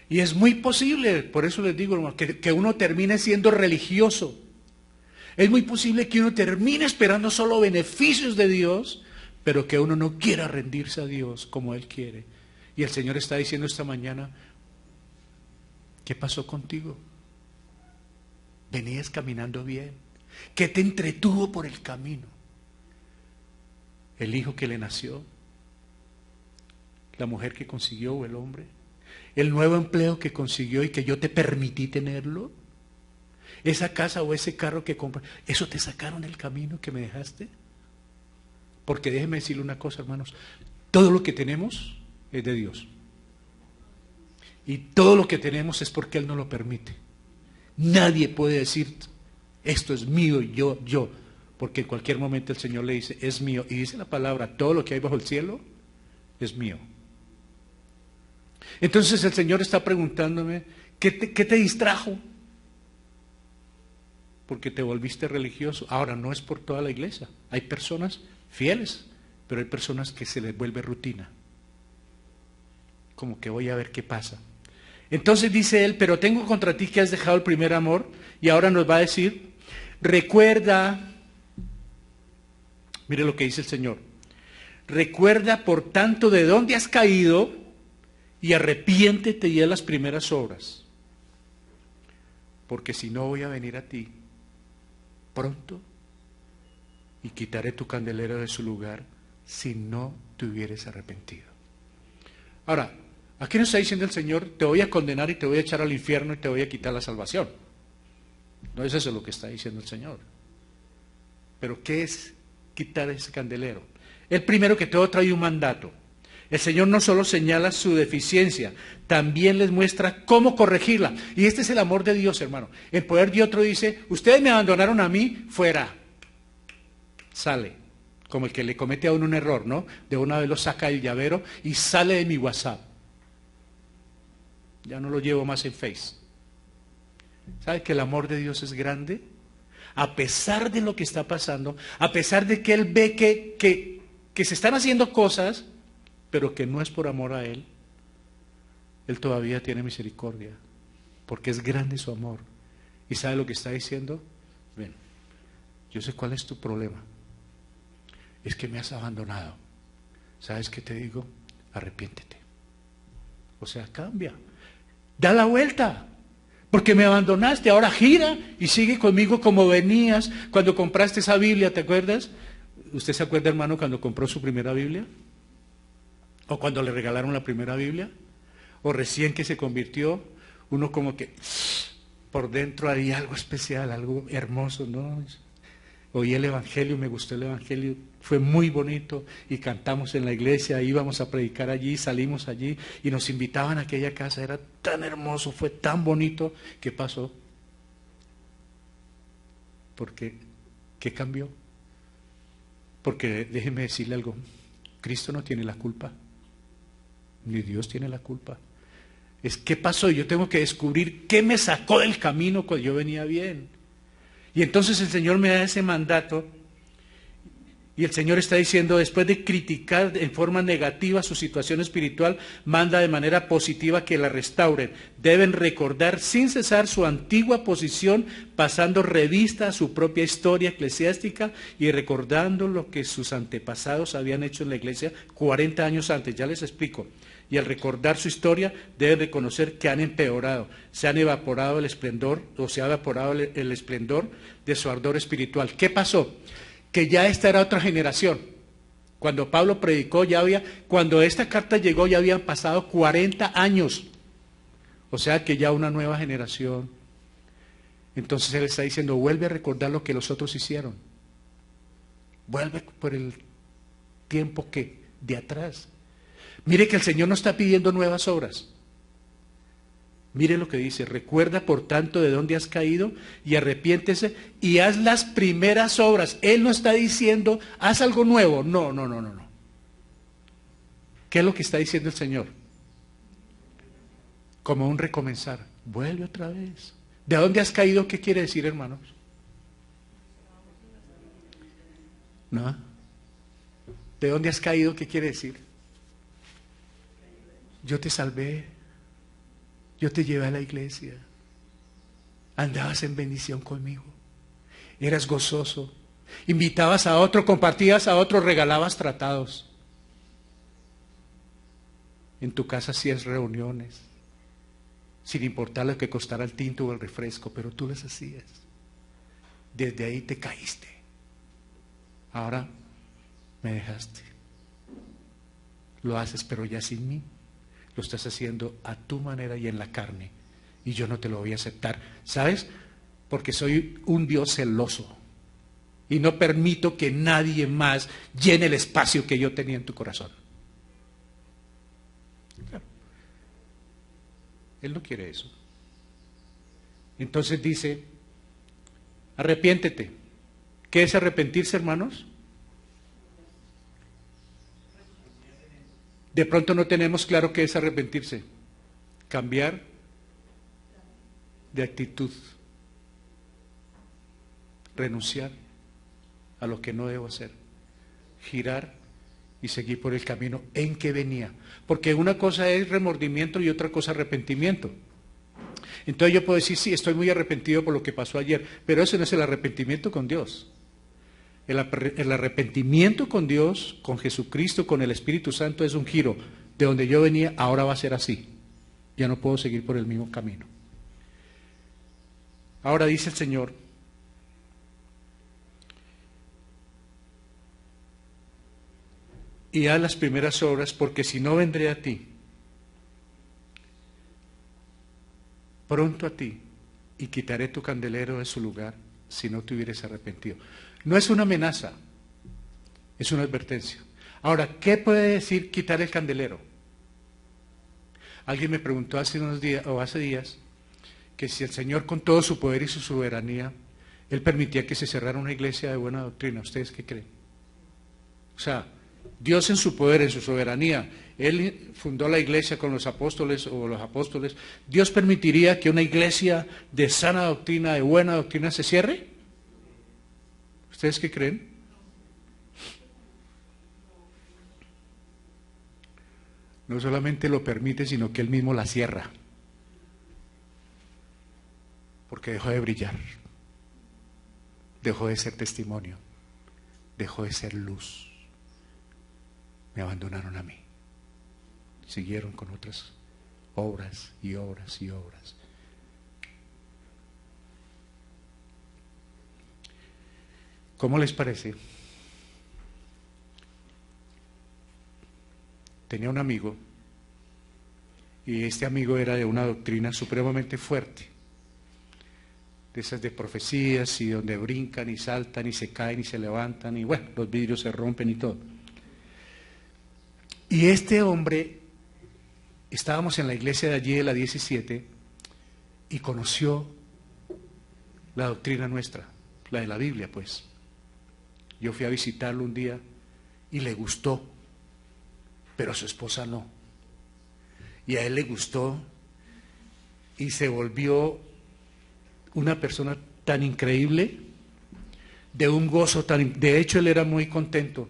Y es muy posible, por eso les digo, hermano, que uno termine siendo religioso. Es muy posible que uno termine esperando solo beneficios de Dios, pero que uno no quiera rendirse a Dios como Él quiere. Y el Señor está diciendo esta mañana, ¿qué pasó contigo? Venías caminando bien. ¿Qué te entretuvo por el camino? ¿El hijo que le nació? ¿La mujer que consiguió o el hombre? ¿El nuevo empleo que consiguió y que yo te permití tenerlo? ¿Esa casa o ese carro que compras? ¿Eso te sacaron el camino que me dejaste? Porque déjeme decirle una cosa, hermanos. Todo lo que tenemos es de Dios. Y todo lo que tenemos es porque Él nos lo permite. Nadie puede decir, esto es mío, yo. Porque en cualquier momento el Señor le dice, es mío. Y dice la palabra, todo lo que hay bajo el cielo es mío. Entonces el Señor está preguntándome, ¿qué te distrajo? Porque te volviste religioso. Ahora, no es por toda la iglesia. Hay personas fieles, pero hay personas que se les vuelve rutina. Como que voy a ver qué pasa. Entonces dice él, pero tengo contra ti que has dejado el primer amor. Y ahora nos va a decir, recuerda, mire lo que dice el Señor. Recuerda, por tanto, de dónde has caído y arrepiéntete y haz las primeras obras. Porque si no voy a venir a ti pronto y quitaré tu candelero de su lugar si no te hubieres arrepentido. Ahora, aquí nos está diciendo el Señor, te voy a condenar y te voy a echar al infierno y te voy a quitar la salvación. No es eso lo que está diciendo el Señor. Pero ¿qué es quitar ese candelero? El primero que todo trae un mandato. El Señor no solo señala su deficiencia, también les muestra cómo corregirla. Y este es el amor de Dios, hermano. El poder de otro dice, ustedes me abandonaron a mí, fuera. Sale. Como el que le comete a uno un error, ¿no? De una vez lo saca del llavero y sale de mi WhatsApp. Ya no lo llevo más en Face. ¿Sabe que el amor de Dios es grande? A pesar de lo que está pasando, a pesar de que Él ve que se están haciendo cosas, pero que no es por amor a Él, Él todavía tiene misericordia, porque es grande su amor. ¿Y sabe lo que está diciendo? Ven, yo sé cuál es tu problema. Es que me has abandonado. ¿Sabes qué te digo? Arrepiéntete. O sea, cambia. Da la vuelta. Porque me abandonaste, ahora gira y sigue conmigo como venías cuando compraste esa Biblia, ¿te acuerdas? ¿Usted se acuerda, hermano, cuando compró su primera Biblia? ¿O cuando le regalaron la primera Biblia? ¿O recién que se convirtió? Uno como que por dentro había algo especial, algo hermoso, ¿no? Oí el Evangelio, me gustó el Evangelio, fue muy bonito y cantamos en la iglesia, íbamos a predicar allí, salimos allí y nos invitaban a aquella casa, era tan hermoso, fue tan bonito. ¿Qué pasó? Porque, ¿qué cambió? Porque déjeme decirle algo, Cristo no tiene la culpa, ni Dios tiene la culpa. Es qué pasó, yo tengo que descubrir qué me sacó del camino cuando yo venía bien. Y entonces el Señor me da ese mandato y el Señor está diciendo, después de criticar en forma negativa su situación espiritual, manda de manera positiva que la restauren. Deben recordar sin cesar su antigua posición, pasando revista a su propia historia eclesiástica y recordando lo que sus antepasados habían hecho en la iglesia 40 años antes. Ya les explico. Y al recordar su historia, deben reconocer que han empeorado, se han evaporado el esplendor, o se ha evaporado el esplendor de su ardor espiritual. ¿Qué pasó? Que ya esta era otra generación. Cuando Pablo predicó, cuando esta carta llegó, ya habían pasado 40 años. O sea que ya una nueva generación. Entonces él está diciendo, vuelve a recordar lo que los otros hicieron. Vuelve por el tiempo que de atrás. Mire que el Señor no está pidiendo nuevas obras. Mire lo que dice, recuerda por tanto de dónde has caído y arrepiéntese y haz las primeras obras. Él no está diciendo, haz algo nuevo. No. ¿Qué es lo que está diciendo el Señor? Como un recomenzar. Vuelve otra vez. ¿De dónde has caído? ¿Qué quiere decir, hermanos? ¿No? ¿De dónde has caído? ¿Qué quiere decir? Yo te salvé, yo te llevé a la iglesia, andabas en bendición conmigo, eras gozoso, invitabas a otro, compartías a otro, regalabas tratados. En tu casa hacías reuniones, sin importar lo que costara el tinto o el refresco, pero tú las hacías. Desde ahí te caíste. Ahora me dejaste. Lo haces, pero ya sin mí. Lo estás haciendo a tu manera y en la carne. Y yo no te lo voy a aceptar. ¿Sabes? Porque soy un Dios celoso. Y no permito que nadie más llene el espacio que yo tenía en tu corazón. Claro. Él no quiere eso. Entonces dice, arrepiéntete. ¿Qué es arrepentirse, hermanos? De pronto no tenemos claro qué es arrepentirse. Cambiar de actitud. Renunciar a lo que no debo hacer. Girar y seguir por el camino en que venía. Porque una cosa es remordimiento y otra cosa arrepentimiento. Entonces yo puedo decir, sí, estoy muy arrepentido por lo que pasó ayer, pero eso no es el arrepentimiento con Dios. El arrepentimiento con Dios, con Jesucristo, con el Espíritu Santo es un giro. De donde yo venía, ahora va a ser así. Ya no puedo seguir por el mismo camino. Ahora dice el Señor, y haz las primeras obras, porque si no vendré a ti, pronto a ti, y quitaré tu candelero de su lugar, si no te hubieres arrepentido. No es una amenaza, es una advertencia. Ahora, ¿qué puede decir quitar el candelero? Alguien me preguntó hace unos días, o hace días, que si el Señor con todo su poder y su soberanía, Él permitía que se cerrara una iglesia de buena doctrina. ¿Ustedes qué creen? O sea, Dios en su poder, en su soberanía, Él fundó la iglesia con los apóstoles o los apóstoles. ¿Dios permitiría que una iglesia de sana doctrina, de buena doctrina, se cierre? ¿Ustedes qué creen? No solamente lo permite, sino que Él mismo la cierra. Porque dejó de brillar. Dejó de ser testimonio. Dejó de ser luz. Me abandonaron a mí. Siguieron con otras obras y obras y obras. ¿Cómo les parece? Tenía un amigo y este amigo era de una doctrina supremamente fuerte, de esas de profecías y donde brincan y saltan y se caen y se levantan y bueno, los vidrios se rompen y todo. Y este hombre, estábamos en la iglesia de allí de la 17 y conoció la doctrina nuestra, la de la Biblia pues. Yo fui a visitarlo un día y le gustó, pero a su esposa no. Y a él le gustó y se volvió una persona tan increíble, de un gozo tan... De hecho, él era muy contento,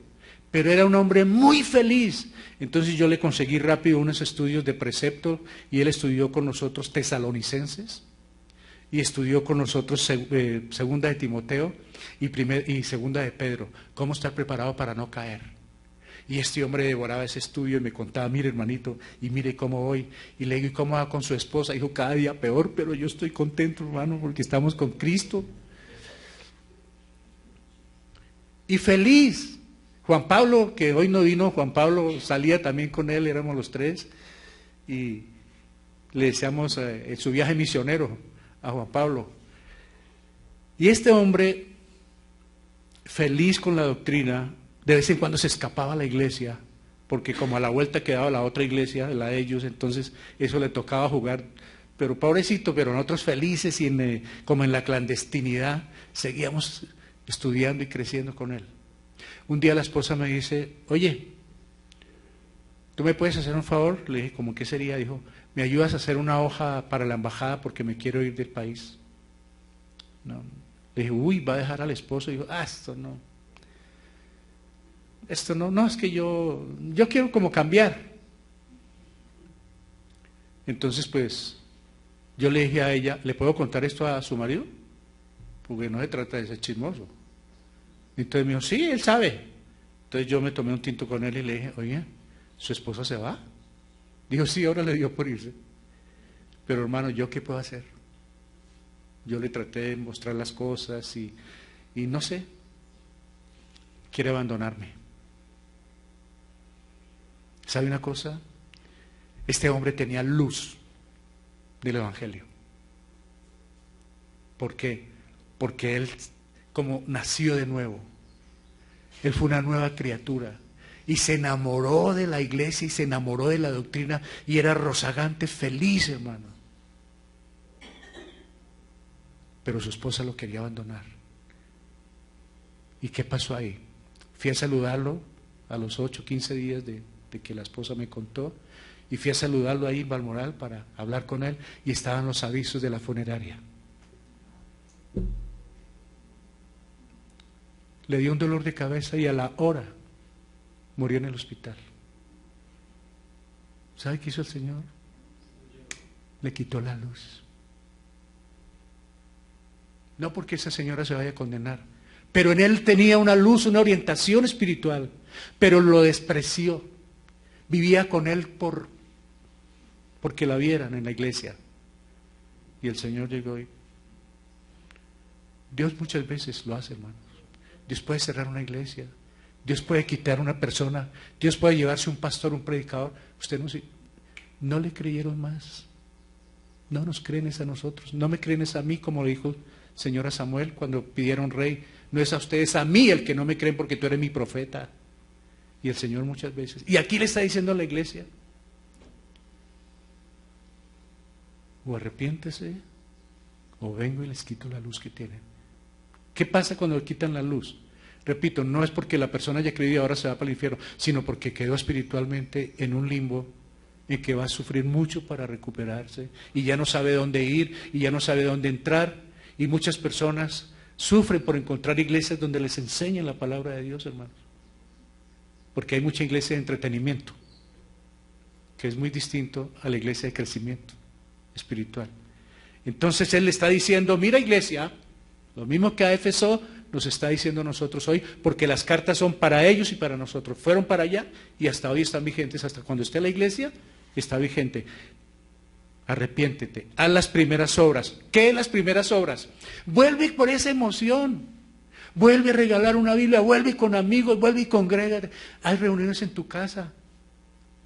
pero era un hombre muy feliz. Entonces yo le conseguí rápido unos estudios de precepto y él estudió con nosotros Tesalonicenses y estudió con nosotros segunda de Timoteo y segunda de Pedro. ¿Cómo estar preparado para no caer? Y este hombre devoraba ese estudio y me contaba, mire hermanito, y mire cómo voy. Y le digo, ¿y cómo va con su esposa? Dijo, cada día peor, pero yo estoy contento, hermano, porque estamos con Cristo. Y feliz. Juan Pablo, que hoy no vino, Juan Pablo salía también con él, éramos los tres, y le deseamos en su viaje misionero a Juan Pablo. Y este hombre, feliz con la doctrina, de vez en cuando se escapaba a la iglesia, porque como a la vuelta quedaba la otra iglesia, la de ellos, entonces eso le tocaba jugar, pero pobrecito, pero nosotros felices y como en la clandestinidad, seguíamos estudiando y creciendo con él. Un día la esposa me dice, oye, ¿tú me puedes hacer un favor? Le dije, ¿cómo qué sería? Dijo, ¿me ayudas a hacer una hoja para la embajada porque me quiero ir del país? No. Le dije, uy, ¿va a dejar al esposo? Dijo, esto no, es que yo quiero como cambiar. Entonces, pues, yo le dije a ella, ¿le puedo contar esto a su marido? Porque no se trata de ser chismoso. Entonces me dijo, sí, él sabe. Entonces yo me tomé un tinto con él y le dije, oye, ¿su esposa se va? Dijo, sí, ahora le dio por irse. Pero hermano, ¿yo qué puedo hacer? Yo le traté de mostrar las cosas y no sé, quiere abandonarme. ¿Sabe una cosa? Este hombre tenía luz del Evangelio. ¿Por qué? Porque él, como nació de nuevo, él fue una nueva criatura y se enamoró de la iglesia y se enamoró de la doctrina y era rozagante, feliz, hermano. Pero su esposa lo quería abandonar. ¿Y qué pasó ahí? Fui a saludarlo a los 8, 15 días de que la esposa me contó, y fui a saludarlo ahí en Balmoral para hablar con él, y estaban los avisos de la funeraria. Le dio un dolor de cabeza y a la hora murió en el hospital. ¿Sabe qué hizo el Señor? Le quitó la luz. No porque esa señora se vaya a condenar, pero en él tenía una luz, una orientación espiritual, pero lo despreció. Vivía con él porque la vieran en la iglesia. Y el Señor llegó y... Dios muchas veces lo hace, hermanos. Dios puede cerrar una iglesia, Dios puede quitar a una persona, Dios puede llevarse un pastor, un predicador. Usted no le creyeron más. No nos creen a nosotros, no me creen a mí, como le dijo el Señor a Samuel cuando pidieron rey. No es a ustedes, a mí el que no me creen porque tú eres mi profeta. Y el Señor muchas veces. Y aquí le está diciendo a la iglesia, o arrepiéntese, o vengo y les quito la luz que tienen. ¿Qué pasa cuando le quitan la luz? Repito, no es porque la persona haya creído y ahora se va para el infierno, sino porque quedó espiritualmente en un limbo en que va a sufrir mucho para recuperarse y ya no sabe dónde ir y ya no sabe dónde entrar. Y muchas personas sufren por encontrar iglesias donde les enseñan la palabra de Dios, hermanos. Porque hay mucha iglesia de entretenimiento, que es muy distinto a la iglesia de crecimiento espiritual. Entonces él le está diciendo, mira iglesia, lo mismo que a Éfeso nos está diciendo a nosotros hoy, porque las cartas son para ellos y para nosotros. Fueron para allá y hasta hoy están vigentes, hasta cuando esté la iglesia está vigente. Arrepiéntete, haz las primeras obras. ¿Qué es las primeras obras? Vuelve por esa emoción, vuelve a regalar una Biblia, vuelve con amigos, vuelve y congrégate. Hay reuniones en tu casa,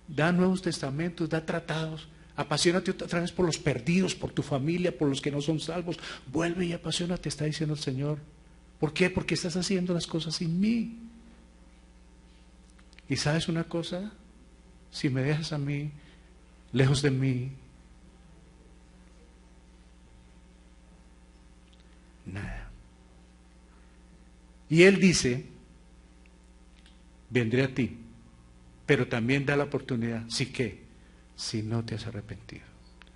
da Nuevos Testamentos, da tratados. Apasionate otra vez por los perdidos, por tu familia, por los que no son salvos. Vuelve y apasionate, está diciendo el Señor. ¿Por qué? Porque estás haciendo las cosas sin mí. ¿Y sabes una cosa? Si me dejas a mí, lejos de mí, nada. Y Él dice, vendré a ti, pero también da la oportunidad. ¿Sí qué? Si no te has arrepentido.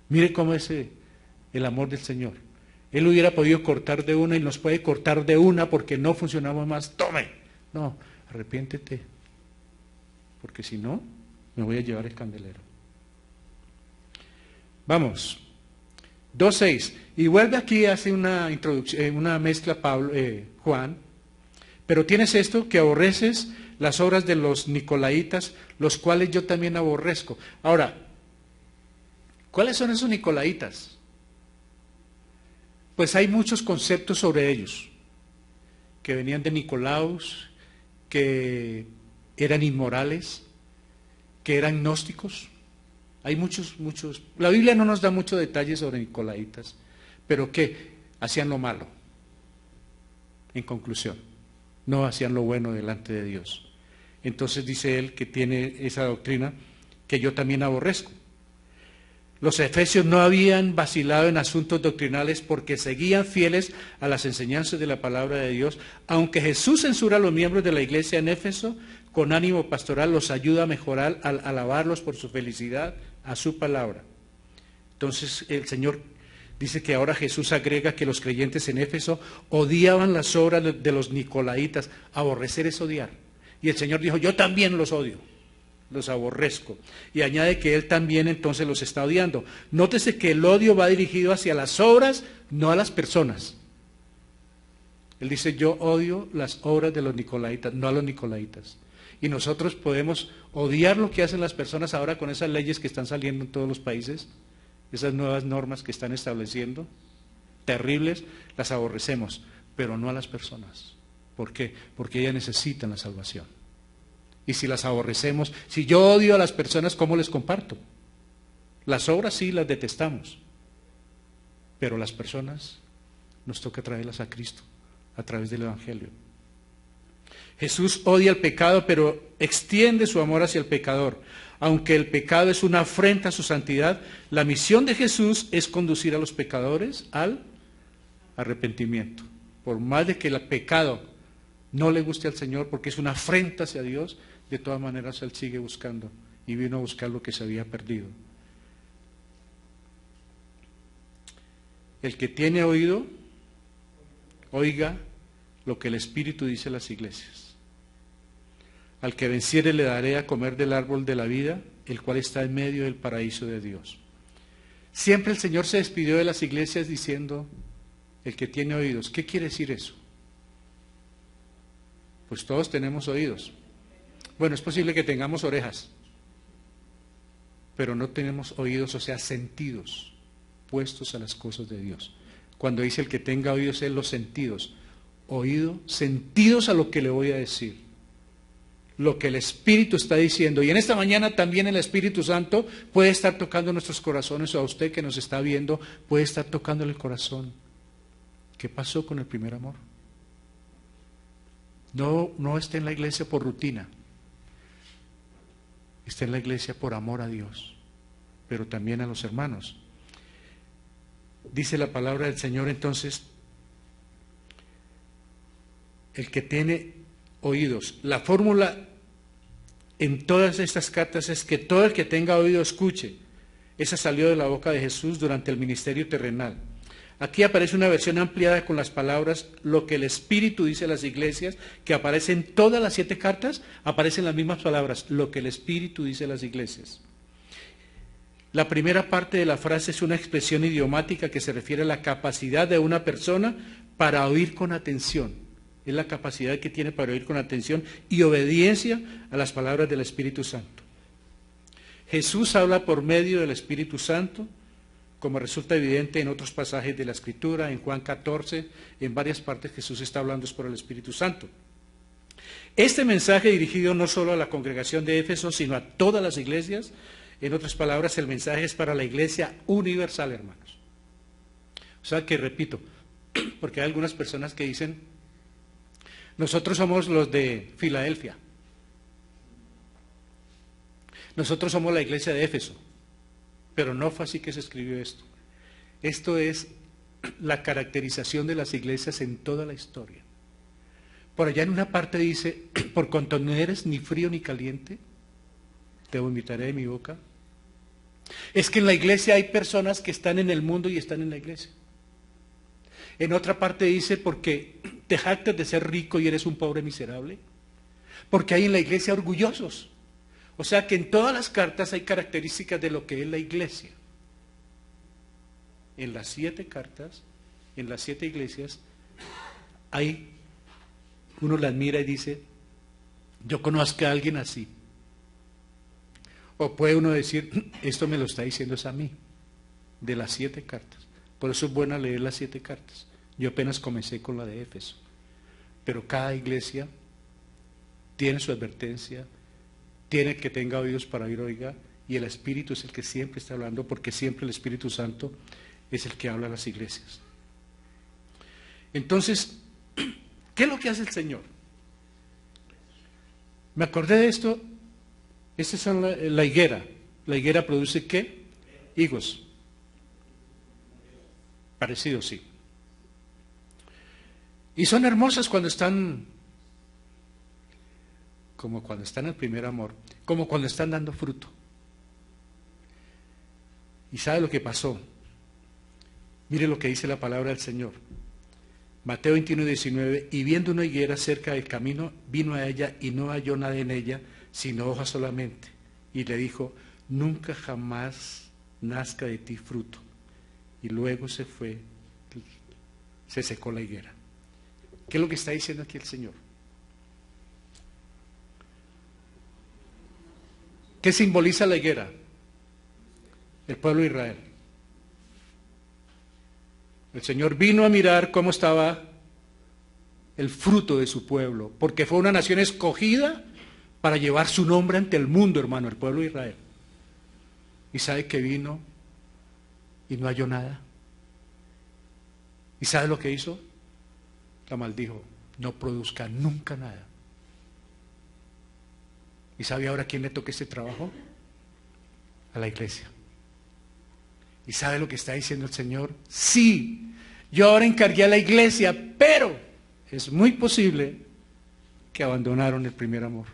Mire cómo es el amor del Señor. Él hubiera podido cortar de una y nos puede cortar de una porque no funcionamos más. ¡Tome! No, arrepiéntete. Porque si no, me voy a llevar el candelero. Vamos. 2:6. Y vuelve aquí, hace una introducción, una mezcla Juan. Pero tienes esto, que aborreces las obras de los nicolaitas, los cuales yo también aborrezco. Ahora, ¿cuáles son esos nicolaitas? Pues hay muchos conceptos sobre ellos, que venían de Nicolaus, que eran inmorales, que eran gnósticos. Hay muchos. La Biblia no nos da muchos detalles sobre nicolaitas, pero que hacían lo malo. En conclusión, no hacían lo bueno delante de Dios. Entonces dice él que tiene esa doctrina que yo también aborrezco. Los efesios no habían vacilado en asuntos doctrinales porque seguían fieles a las enseñanzas de la palabra de Dios. Aunque Jesús censura a los miembros de la iglesia en Éfeso, con ánimo pastoral los ayuda a mejorar al alabarlos por su felicidad a su palabra. Entonces el Señor dice que ahora Jesús agrega que los creyentes en Éfeso odiaban las obras de los nicolaitas. Aborrecer es odiar. Y el Señor dijo, yo también los odio. Los aborrezco. Y añade que él también entonces los está odiando. Nótese que el odio va dirigido hacia las obras, no a las personas. Él dice, yo odio las obras de los nicolaitas, no a los nicolaitas. Y nosotros podemos odiar lo que hacen las personas ahora con esas leyes que están saliendo en todos los países, esas nuevas normas que están estableciendo, terribles, las aborrecemos, pero no a las personas. ¿Por qué? Porque ellas necesitan la salvación. Y si las aborrecemos, si yo odio a las personas, ¿cómo les comparto? Las obras sí las detestamos, pero las personas nos toca traerlas a Cristo a través del Evangelio. Jesús odia el pecado, pero extiende su amor hacia el pecador. Aunque el pecado es una afrenta a su santidad, la misión de Jesús es conducir a los pecadores al arrepentimiento. Por más de que el pecado no le guste al Señor, porque es una afrenta hacia Dios, de todas maneras Él sigue buscando y vino a buscar lo que se había perdido. El que tiene oído, oiga lo que el Espíritu dice a las iglesias. Al que venciere le daré a comer del árbol de la vida, el cual está en medio del paraíso de Dios. Siempre el Señor se despidió de las iglesias diciendo, el que tiene oídos. ¿Qué quiere decir eso? Pues todos tenemos oídos. Bueno, es posible que tengamos orejas, pero no tenemos oídos, o sea, sentidos puestos a las cosas de Dios. Cuando dice el que tenga oídos, es los sentidos. Oído, sentidos a lo que le voy a decir, lo que el Espíritu está diciendo. Y en esta mañana también el Espíritu Santo puede estar tocando nuestros corazones, o a usted que nos está viendo, puede estar tocando el corazón. ¿Qué pasó con el primer amor? No esté en la iglesia por rutina. está en la iglesia por amor a Dios, pero también a los hermanos. Dice la palabra del Señor entonces, el que tiene oídos. La fórmula en todas estas cartas es que todo el que tenga oído escuche. Esa salió de la boca de Jesús durante el ministerio terrenal. Aquí aparece una versión ampliada con las palabras lo que el Espíritu dice a las iglesias, que aparece en todas las 7 cartas, aparecen las mismas palabras, lo que el Espíritu dice a las iglesias. La primera parte de la frase es una expresión idiomática que se refiere a la capacidad de una persona para oír con atención. Es la capacidad que tiene para oír con atención y obediencia a las palabras del Espíritu Santo. Jesús habla por medio del Espíritu Santo, como resulta evidente en otros pasajes de la Escritura, en Juan 14, en varias partes Jesús está hablando por el Espíritu Santo. Este mensaje dirigido no solo a la congregación de Éfeso, sino a todas las iglesias. En otras palabras, el mensaje es para la iglesia universal, hermanos. O sea que, repito, porque hay algunas personas que dicen, nosotros somos los de Filadelfia, nosotros somos la iglesia de Éfeso, pero no fue así que se escribió esto. Esto es la caracterización de las iglesias en toda la historia. Por allá en una parte dice, por cuanto no eres ni frío ni caliente, te vomitaré de mi boca. Es que en la iglesia hay personas que están en el mundo y están en la iglesia. En otra parte dice, porque te jactas de ser rico y eres un pobre miserable. Porque hay en la iglesia orgullosos. O sea que en todas las cartas hay características de lo que es la iglesia. En las 7 cartas, en las 7 iglesias, uno las mira y dice, yo conozco a alguien así. O puede uno decir, esto me lo está diciendo es a mí, de las 7 cartas. Por eso es bueno leer las 7 cartas. Yo apenas comencé con la de Éfeso. Pero cada iglesia tiene su advertencia, tiene que tenga oídos para oír, oiga, y el Espíritu es el que siempre está hablando, porque siempre el Espíritu Santo es el que habla a las iglesias. Entonces, ¿qué es lo que hace el Señor? Me acordé de esto. Esta es la higuera. ¿La higuera produce qué? Higos. Parecido, sí. Y son hermosas cuando están, como cuando están en el primer amor, como cuando están dando fruto. ¿Y sabe lo que pasó? Mire lo que dice la palabra del Señor. Mateo 21:19, y viendo una higuera cerca del camino, vino a ella y no halló nada en ella, sino hojas solamente. Y le dijo, nunca jamás nazca de ti fruto. Y luego se fue, se secó la higuera. ¿Qué es lo que está diciendo aquí el Señor? ¿Qué simboliza la higuera? El pueblo de Israel. El Señor vino a mirar cómo estaba el fruto de su pueblo, porque fue una nación escogida para llevar su nombre ante el mundo, hermano, el pueblo de Israel. ¿Y sabe que vino y no halló nada? ¿Y sabe lo que hizo? La maldijo, no produzca nunca nada. ¿Y sabe ahora a quién le toca este trabajo? A la iglesia. ¿Y sabe lo que está diciendo el Señor? Sí, yo ahora encargué a la iglesia, pero es muy posible que abandonaron el primer amor.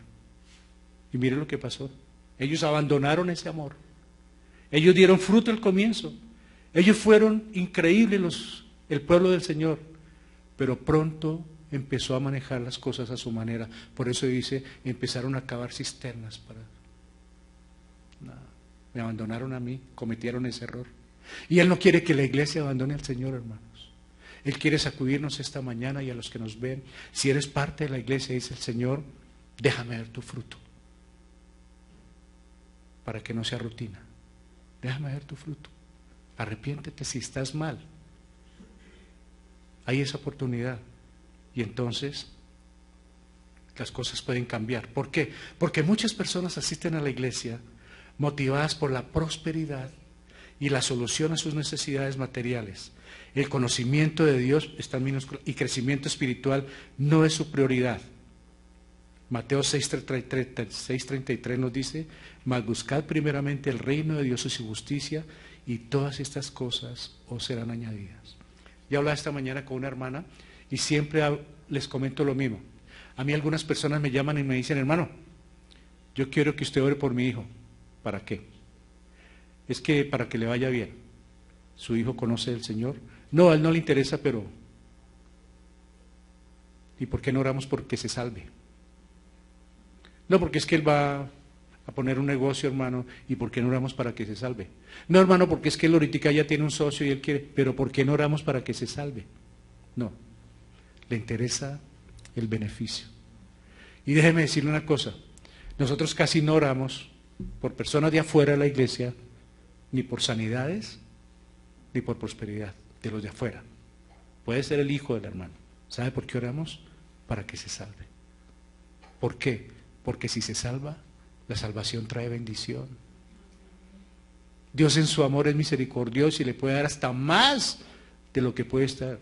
Y mire lo que pasó. Ellos abandonaron ese amor. Ellos dieron fruto al comienzo. Ellos fueron increíbles el pueblo del Señor, pero pronto empezó a manejar las cosas a su manera. Por eso dice, empezaron a cavar cisternas para... No, me abandonaron a mí, cometieron ese error. Y Él no quiere que la iglesia abandone al Señor, hermanos. Él quiere sacudirnos esta mañana y a los que nos ven, si eres parte de la iglesia, dice el Señor, déjame ver tu fruto, para que no sea rutina. Déjame ver tu fruto. Arrepiéntete si estás mal. Hay esa oportunidad. Y entonces las cosas pueden cambiar. ¿Por qué? Porque muchas personas asisten a la iglesia motivadas por la prosperidad y la solución a sus necesidades materiales. El conocimiento de Dios está en minúscula y crecimiento espiritual no es su prioridad. Mateo 6:33 nos dice, mas buscad primeramente el reino de Dios y su justicia, y todas estas cosas os serán añadidas. Ya hablaba esta mañana con una hermana y siempre les comento lo mismo. A mí algunas personas me llaman y me dicen, hermano, yo quiero que usted ore por mi hijo. ¿Para qué? Es que para que le vaya bien. ¿Su hijo conoce al Señor? No, a él no le interesa, pero... ¿Y por qué no oramos porque se salve? No, porque es que él va a poner un negocio, hermano, ¿y por qué no oramos para que se salve? No, hermano, porque es que él ahorita ya tiene un socio y él quiere, pero ¿por qué no oramos para que se salve? No, le interesa el beneficio. Y déjeme decirle una cosa, nosotros casi no oramos por personas de afuera de la iglesia, ni por sanidades, ni por prosperidad de los de afuera. Puede ser el hijo del hermano. ¿Sabe por qué oramos? Para que se salve. ¿Por qué? Porque si se salva, la salvación trae bendición. Dios en su amor es misericordioso y le puede dar hasta más de lo que puede estar.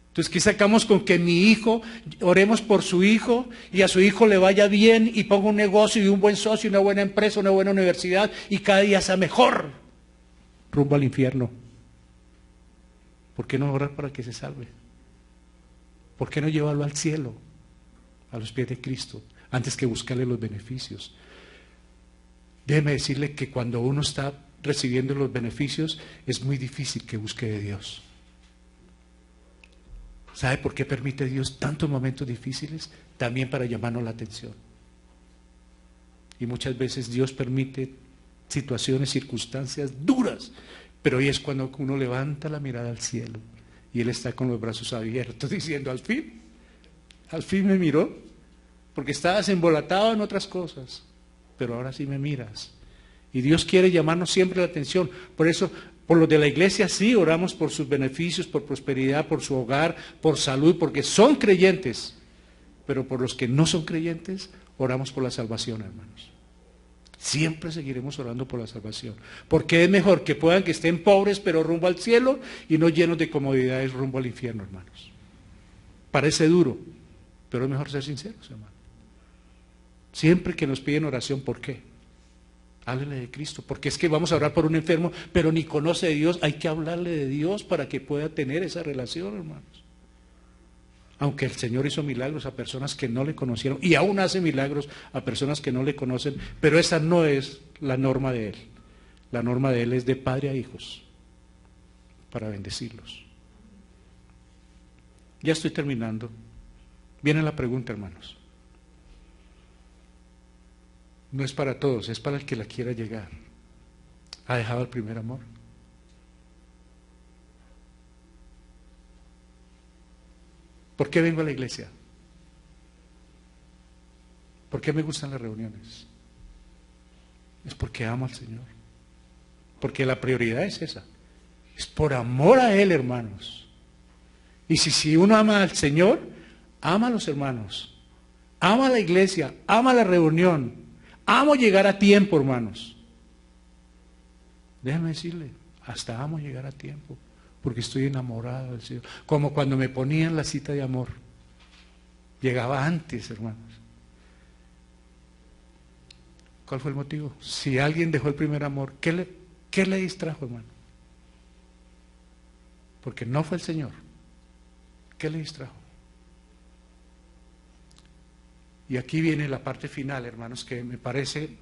Entonces, ¿qué sacamos con que mi hijo, oremos por su hijo y a su hijo le vaya bien y ponga un negocio y un buen socio, una buena empresa, una buena universidad y cada día sea mejor? Rumbo al infierno. ¿Por qué no orar para que se salve? ¿Por qué no llevarlo al cielo, a los pies de Cristo, antes que buscarle los beneficios? Déjeme decirle que cuando uno está recibiendo los beneficios, es muy difícil que busque de Dios. ¿Sabe por qué permite Dios tantos momentos difíciles? También para llamarnos la atención. Y muchas veces Dios permite situaciones, circunstancias duras, pero ahí es cuando uno levanta la mirada al cielo y Él está con los brazos abiertos diciendo, al fin me miró, porque estabas embolatado en otras cosas, pero ahora sí me miras. Y Dios quiere llamarnos siempre la atención. Por eso, por los de la iglesia sí oramos por sus beneficios, por prosperidad, por su hogar, por salud, porque son creyentes. Pero por los que no son creyentes, oramos por la salvación, hermanos. Siempre seguiremos orando por la salvación. Porque es mejor que puedan que estén pobres, pero rumbo al cielo, y no llenos de comodidades rumbo al infierno, hermanos. Parece duro, pero es mejor ser sinceros, hermanos. Siempre que nos piden oración, ¿por qué? Háblele de Cristo, porque es que vamos a orar por un enfermo, pero ni conoce a Dios. Hay que hablarle de Dios para que pueda tener esa relación, hermanos. Aunque el Señor hizo milagros a personas que no le conocieron, y aún hace milagros a personas que no le conocen, pero esa no es la norma de Él. La norma de Él es de padre a hijos, para bendecirlos. Ya estoy terminando. Viene la pregunta, hermanos. No es para todos, es para el que la quiera llegar. ¿Ha dejado el primer amor? ¿Por qué vengo a la iglesia? ¿Por qué me gustan las reuniones? Es porque amo al Señor. Porque la prioridad es esa. Es por amor a Él, hermanos. Y si uno ama al Señor, ama a los hermanos. Ama a la iglesia, ama la reunión. Amo llegar a tiempo, hermanos. Déjame decirle, hasta amo llegar a tiempo, porque estoy enamorado del Señor. Como cuando me ponían la cita de amor. Llegaba antes, hermanos. ¿Cuál fue el motivo? Si alguien dejó el primer amor, ¿qué le distrajo, hermano? Porque no fue el Señor. ¿Qué le distrajo? Y aquí viene la parte final, hermanos, que me parece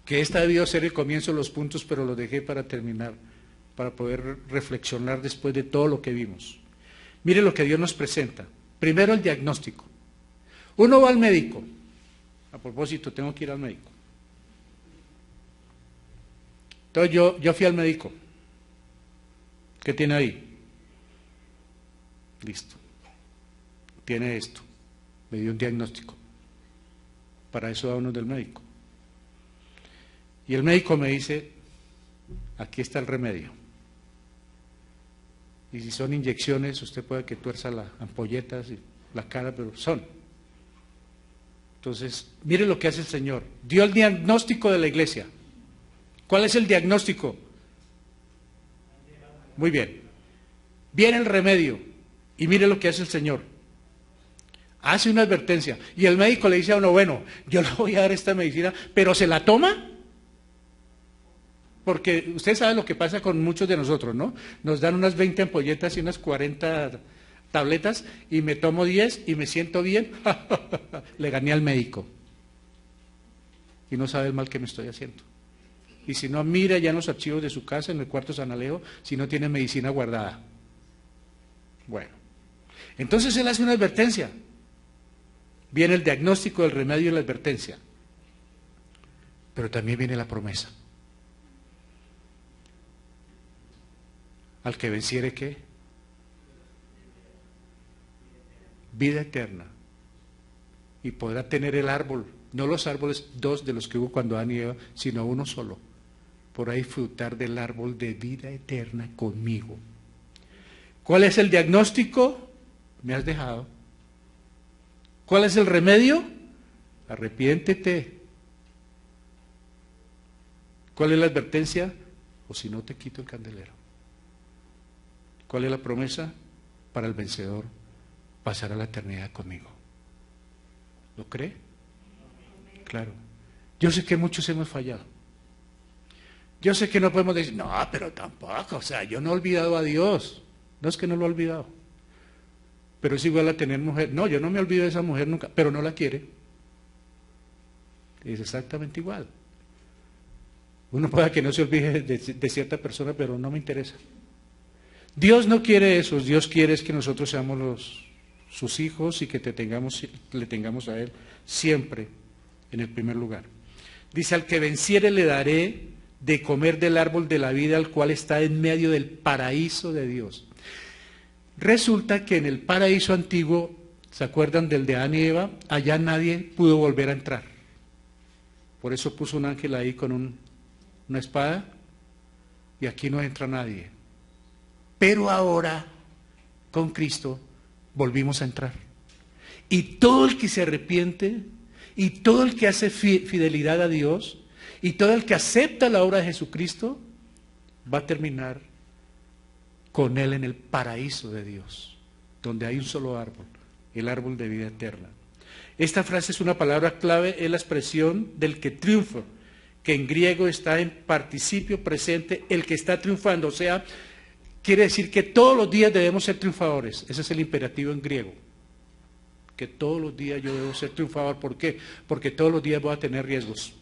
que esta debió ser el comienzo de los puntos, pero lo dejé para terminar, para poder reflexionar después de todo lo que vimos. Mire lo que Dios nos presenta. Primero el diagnóstico. Uno va al médico. A propósito, tengo que ir al médico. Entonces yo fui al médico. ¿Qué tiene ahí? Listo. Tiene esto. Me dio un diagnóstico. Para eso va uno del médico. Y el médico me dice, aquí está el remedio. Y si son inyecciones, usted puede que tuerza las ampolletas y la cara, pero son. Entonces, mire lo que hace el Señor. Dio el diagnóstico de la iglesia. ¿Cuál es el diagnóstico? Muy bien. Viene el remedio. Y mire lo que hace el Señor. Hace una advertencia. Y el médico le dice a uno, bueno, yo le voy a dar esta medicina, pero ¿se la toma? Porque usted sabe lo que pasa con muchos de nosotros, ¿no? Nos dan unas 20 ampolletas y unas 40 tabletas y me tomo 10 y me siento bien. Le gané al médico. Y no sabe el mal que me estoy haciendo. Y si no, mira ya en los archivos de su casa, en el cuarto San Alejo, si no tiene medicina guardada. Bueno, entonces él hace una advertencia. Viene el diagnóstico, el remedio y la advertencia. Pero también viene la promesa. Al que venciere, ¿qué? Vida eterna. Y podrá tener el árbol, no los árboles dos de los que hubo cuando Adán y Eva, sino uno solo. Por ahí disfrutar del árbol de vida eterna conmigo. ¿Cuál es el diagnóstico? Me has dejado. ¿Cuál es el remedio? Arrepiéntete. ¿Cuál es la advertencia? O si no te quito el candelero. ¿Cuál es la promesa? Para el vencedor, pasará la eternidad conmigo. ¿Lo cree? Claro. Yo sé que muchos hemos fallado. Yo sé que no podemos decir, no, pero tampoco, o sea, yo no he olvidado a Dios. No es que no lo he olvidado. Pero es igual a tener mujer. No, yo no me olvido de esa mujer nunca, pero no la quiere. Es exactamente igual. Uno puede que no se olvide de cierta persona, pero no me interesa. Dios no quiere eso, Dios quiere es que nosotros seamos sus hijos y que le tengamos a Él siempre en el primer lugar. Dice, al que venciere le daré de comer del árbol de la vida, al cual está en medio del paraíso de Dios. Resulta que en el paraíso antiguo, ¿se acuerdan del de Adán y Eva? Allá nadie pudo volver a entrar. Por eso puso un ángel ahí con una espada, y aquí no entra nadie. Pero ahora, con Cristo, volvimos a entrar. Y todo el que se arrepiente, y todo el que hace fidelidad a Dios, y todo el que acepta la obra de Jesucristo, va a terminar con Él en el paraíso de Dios, donde hay un solo árbol, el árbol de vida eterna. Esta frase es una palabra clave, es la expresión del que triunfa, que en griego está en participio presente, el que está triunfando, o sea, quiere decir que todos los días debemos ser triunfadores. Ese es el imperativo en griego. Que todos los días yo debo ser triunfador. ¿Por qué? Porque todos los días voy a tener riesgos.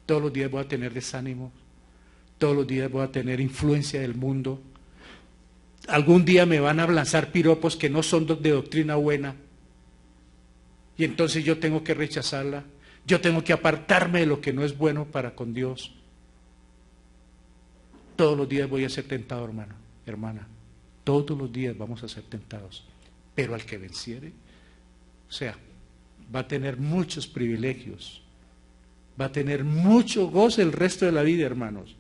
Todos los días voy a tener desánimo. Todos los días voy a tener influencia del mundo. Algún día me van a lanzar piropos que no son de doctrina buena. Y entonces yo tengo que rechazarla. Yo tengo que apartarme de lo que no es bueno para con Dios. Todos los días voy a ser tentado, hermano. Hermana, todos los días vamos a ser tentados, pero al que venciere, o sea, va a tener muchos privilegios, va a tener mucho goce el resto de la vida, hermanos.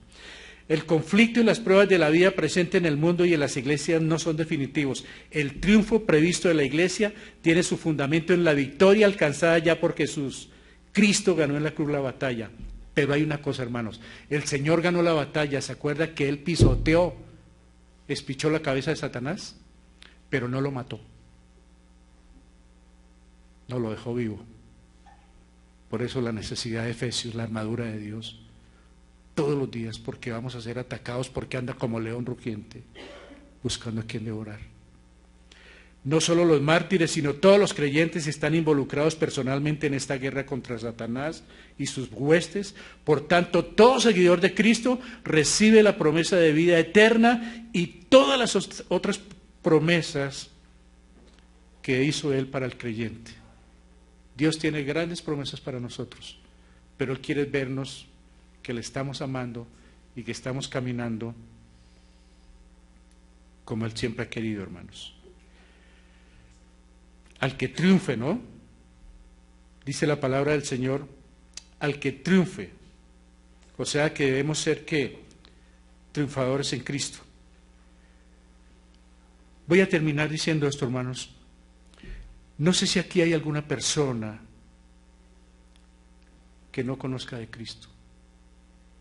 El conflicto y las pruebas de la vida presente en el mundo y en las iglesias no son definitivos. El triunfo previsto de la iglesia tiene su fundamento en la victoria alcanzada ya por Jesús. Cristo ganó en la cruz la batalla. Pero hay una cosa, hermanos, el Señor ganó la batalla, ¿se acuerda que Él pisoteó, espichó la cabeza de Satanás? Pero no lo mató, no lo dejó vivo. Por eso la necesidad de Efesios, la armadura de Dios, todos los días, porque vamos a ser atacados, porque anda como león rugiente, buscando a quien devorar. No solo los mártires, sino todos los creyentes están involucrados personalmente en esta guerra contra Satanás y sus huestes. Por tanto, todo seguidor de Cristo recibe la promesa de vida eterna y todas las otras promesas que hizo Él para el creyente. Dios tiene grandes promesas para nosotros, pero Él quiere vernos que le estamos amando y que estamos caminando como Él siempre ha querido, hermanos. Al que triunfe, ¿no? Dice la palabra del Señor, al que triunfe. O sea que debemos ser, ¿qué? Triunfadores en Cristo. Voy a terminar diciendo esto, hermanos. No sé si aquí hay alguna persona que no conozca de Cristo.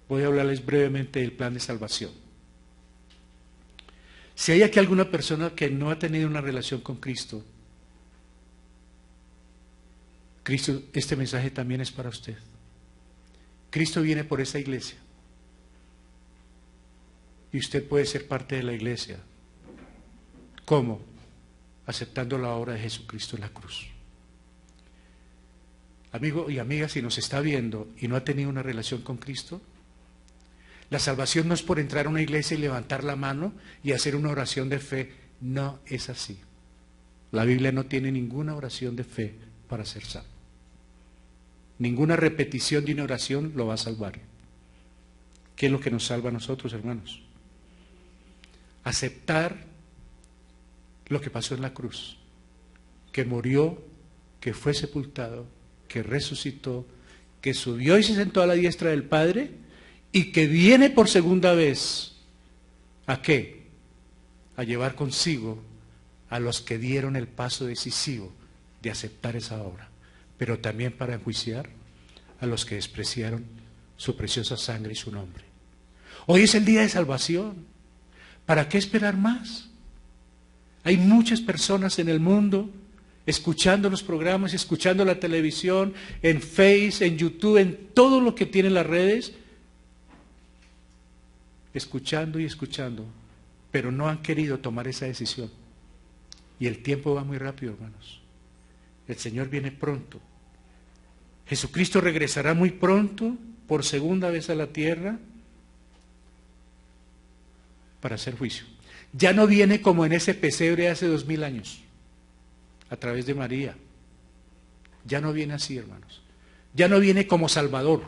Voy a hablarles brevemente del plan de salvación. Si hay aquí alguna persona que no ha tenido una relación con Cristo, Cristo, este mensaje también es para usted. Cristo viene por esa iglesia. Y usted puede ser parte de la iglesia. ¿Cómo? Aceptando la obra de Jesucristo en la cruz. Amigo y amiga, si nos está viendo y no ha tenido una relación con Cristo, la salvación no es por entrar a una iglesia y levantar la mano y hacer una oración de fe. No es así. La Biblia no tiene ninguna oración de fe para ser salvo. Ninguna repetición de una oración lo va a salvar. ¿Qué es lo que nos salva a nosotros, hermanos? Aceptar lo que pasó en la cruz, que murió, que fue sepultado, que resucitó, que subió y se sentó a la diestra del Padre y que viene por segunda vez. ¿A qué? A llevar consigo a los que dieron el paso decisivo de aceptar esa obra, pero también para enjuiciar a los que despreciaron su preciosa sangre y su nombre. Hoy es el día de salvación. ¿Para qué esperar más? Hay muchas personas en el mundo escuchando los programas, escuchando la televisión, en Face, en YouTube, en todo lo que tienen las redes, escuchando y escuchando, pero no han querido tomar esa decisión. Y el tiempo va muy rápido, hermanos. El Señor viene pronto. Jesucristo regresará muy pronto, por segunda vez a la tierra, para hacer juicio. Ya no viene como en ese pesebre hace 2000 años, a través de María. Ya no viene así, hermanos. Ya no viene como Salvador.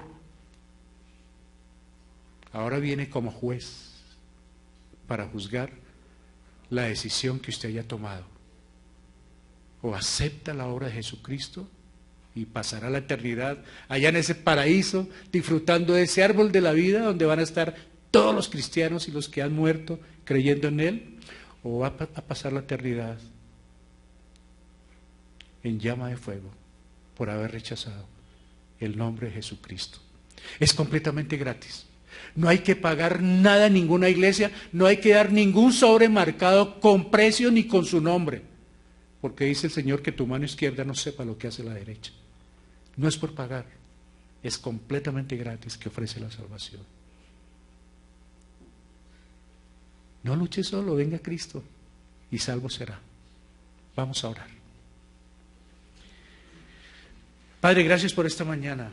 Ahora viene como juez para juzgar la decisión que usted haya tomado. O acepta la obra de Jesucristo y pasará la eternidad allá en ese paraíso, disfrutando de ese árbol de la vida donde van a estar todos los cristianos y los que han muerto creyendo en Él, o va a pasar la eternidad en llama de fuego por haber rechazado el nombre de Jesucristo. Es completamente gratis. No hay que pagar nada en ninguna iglesia, no hay que dar ningún sobre marcado con precio ni con su nombre, porque dice el Señor que tu mano izquierda no sepa lo que hace la derecha. No es por pagar, es completamente gratis que ofrece la salvación. No luche solo, venga Cristo y salvo será. Vamos a orar. Padre, gracias por esta mañana.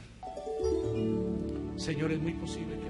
Señor, es muy posible que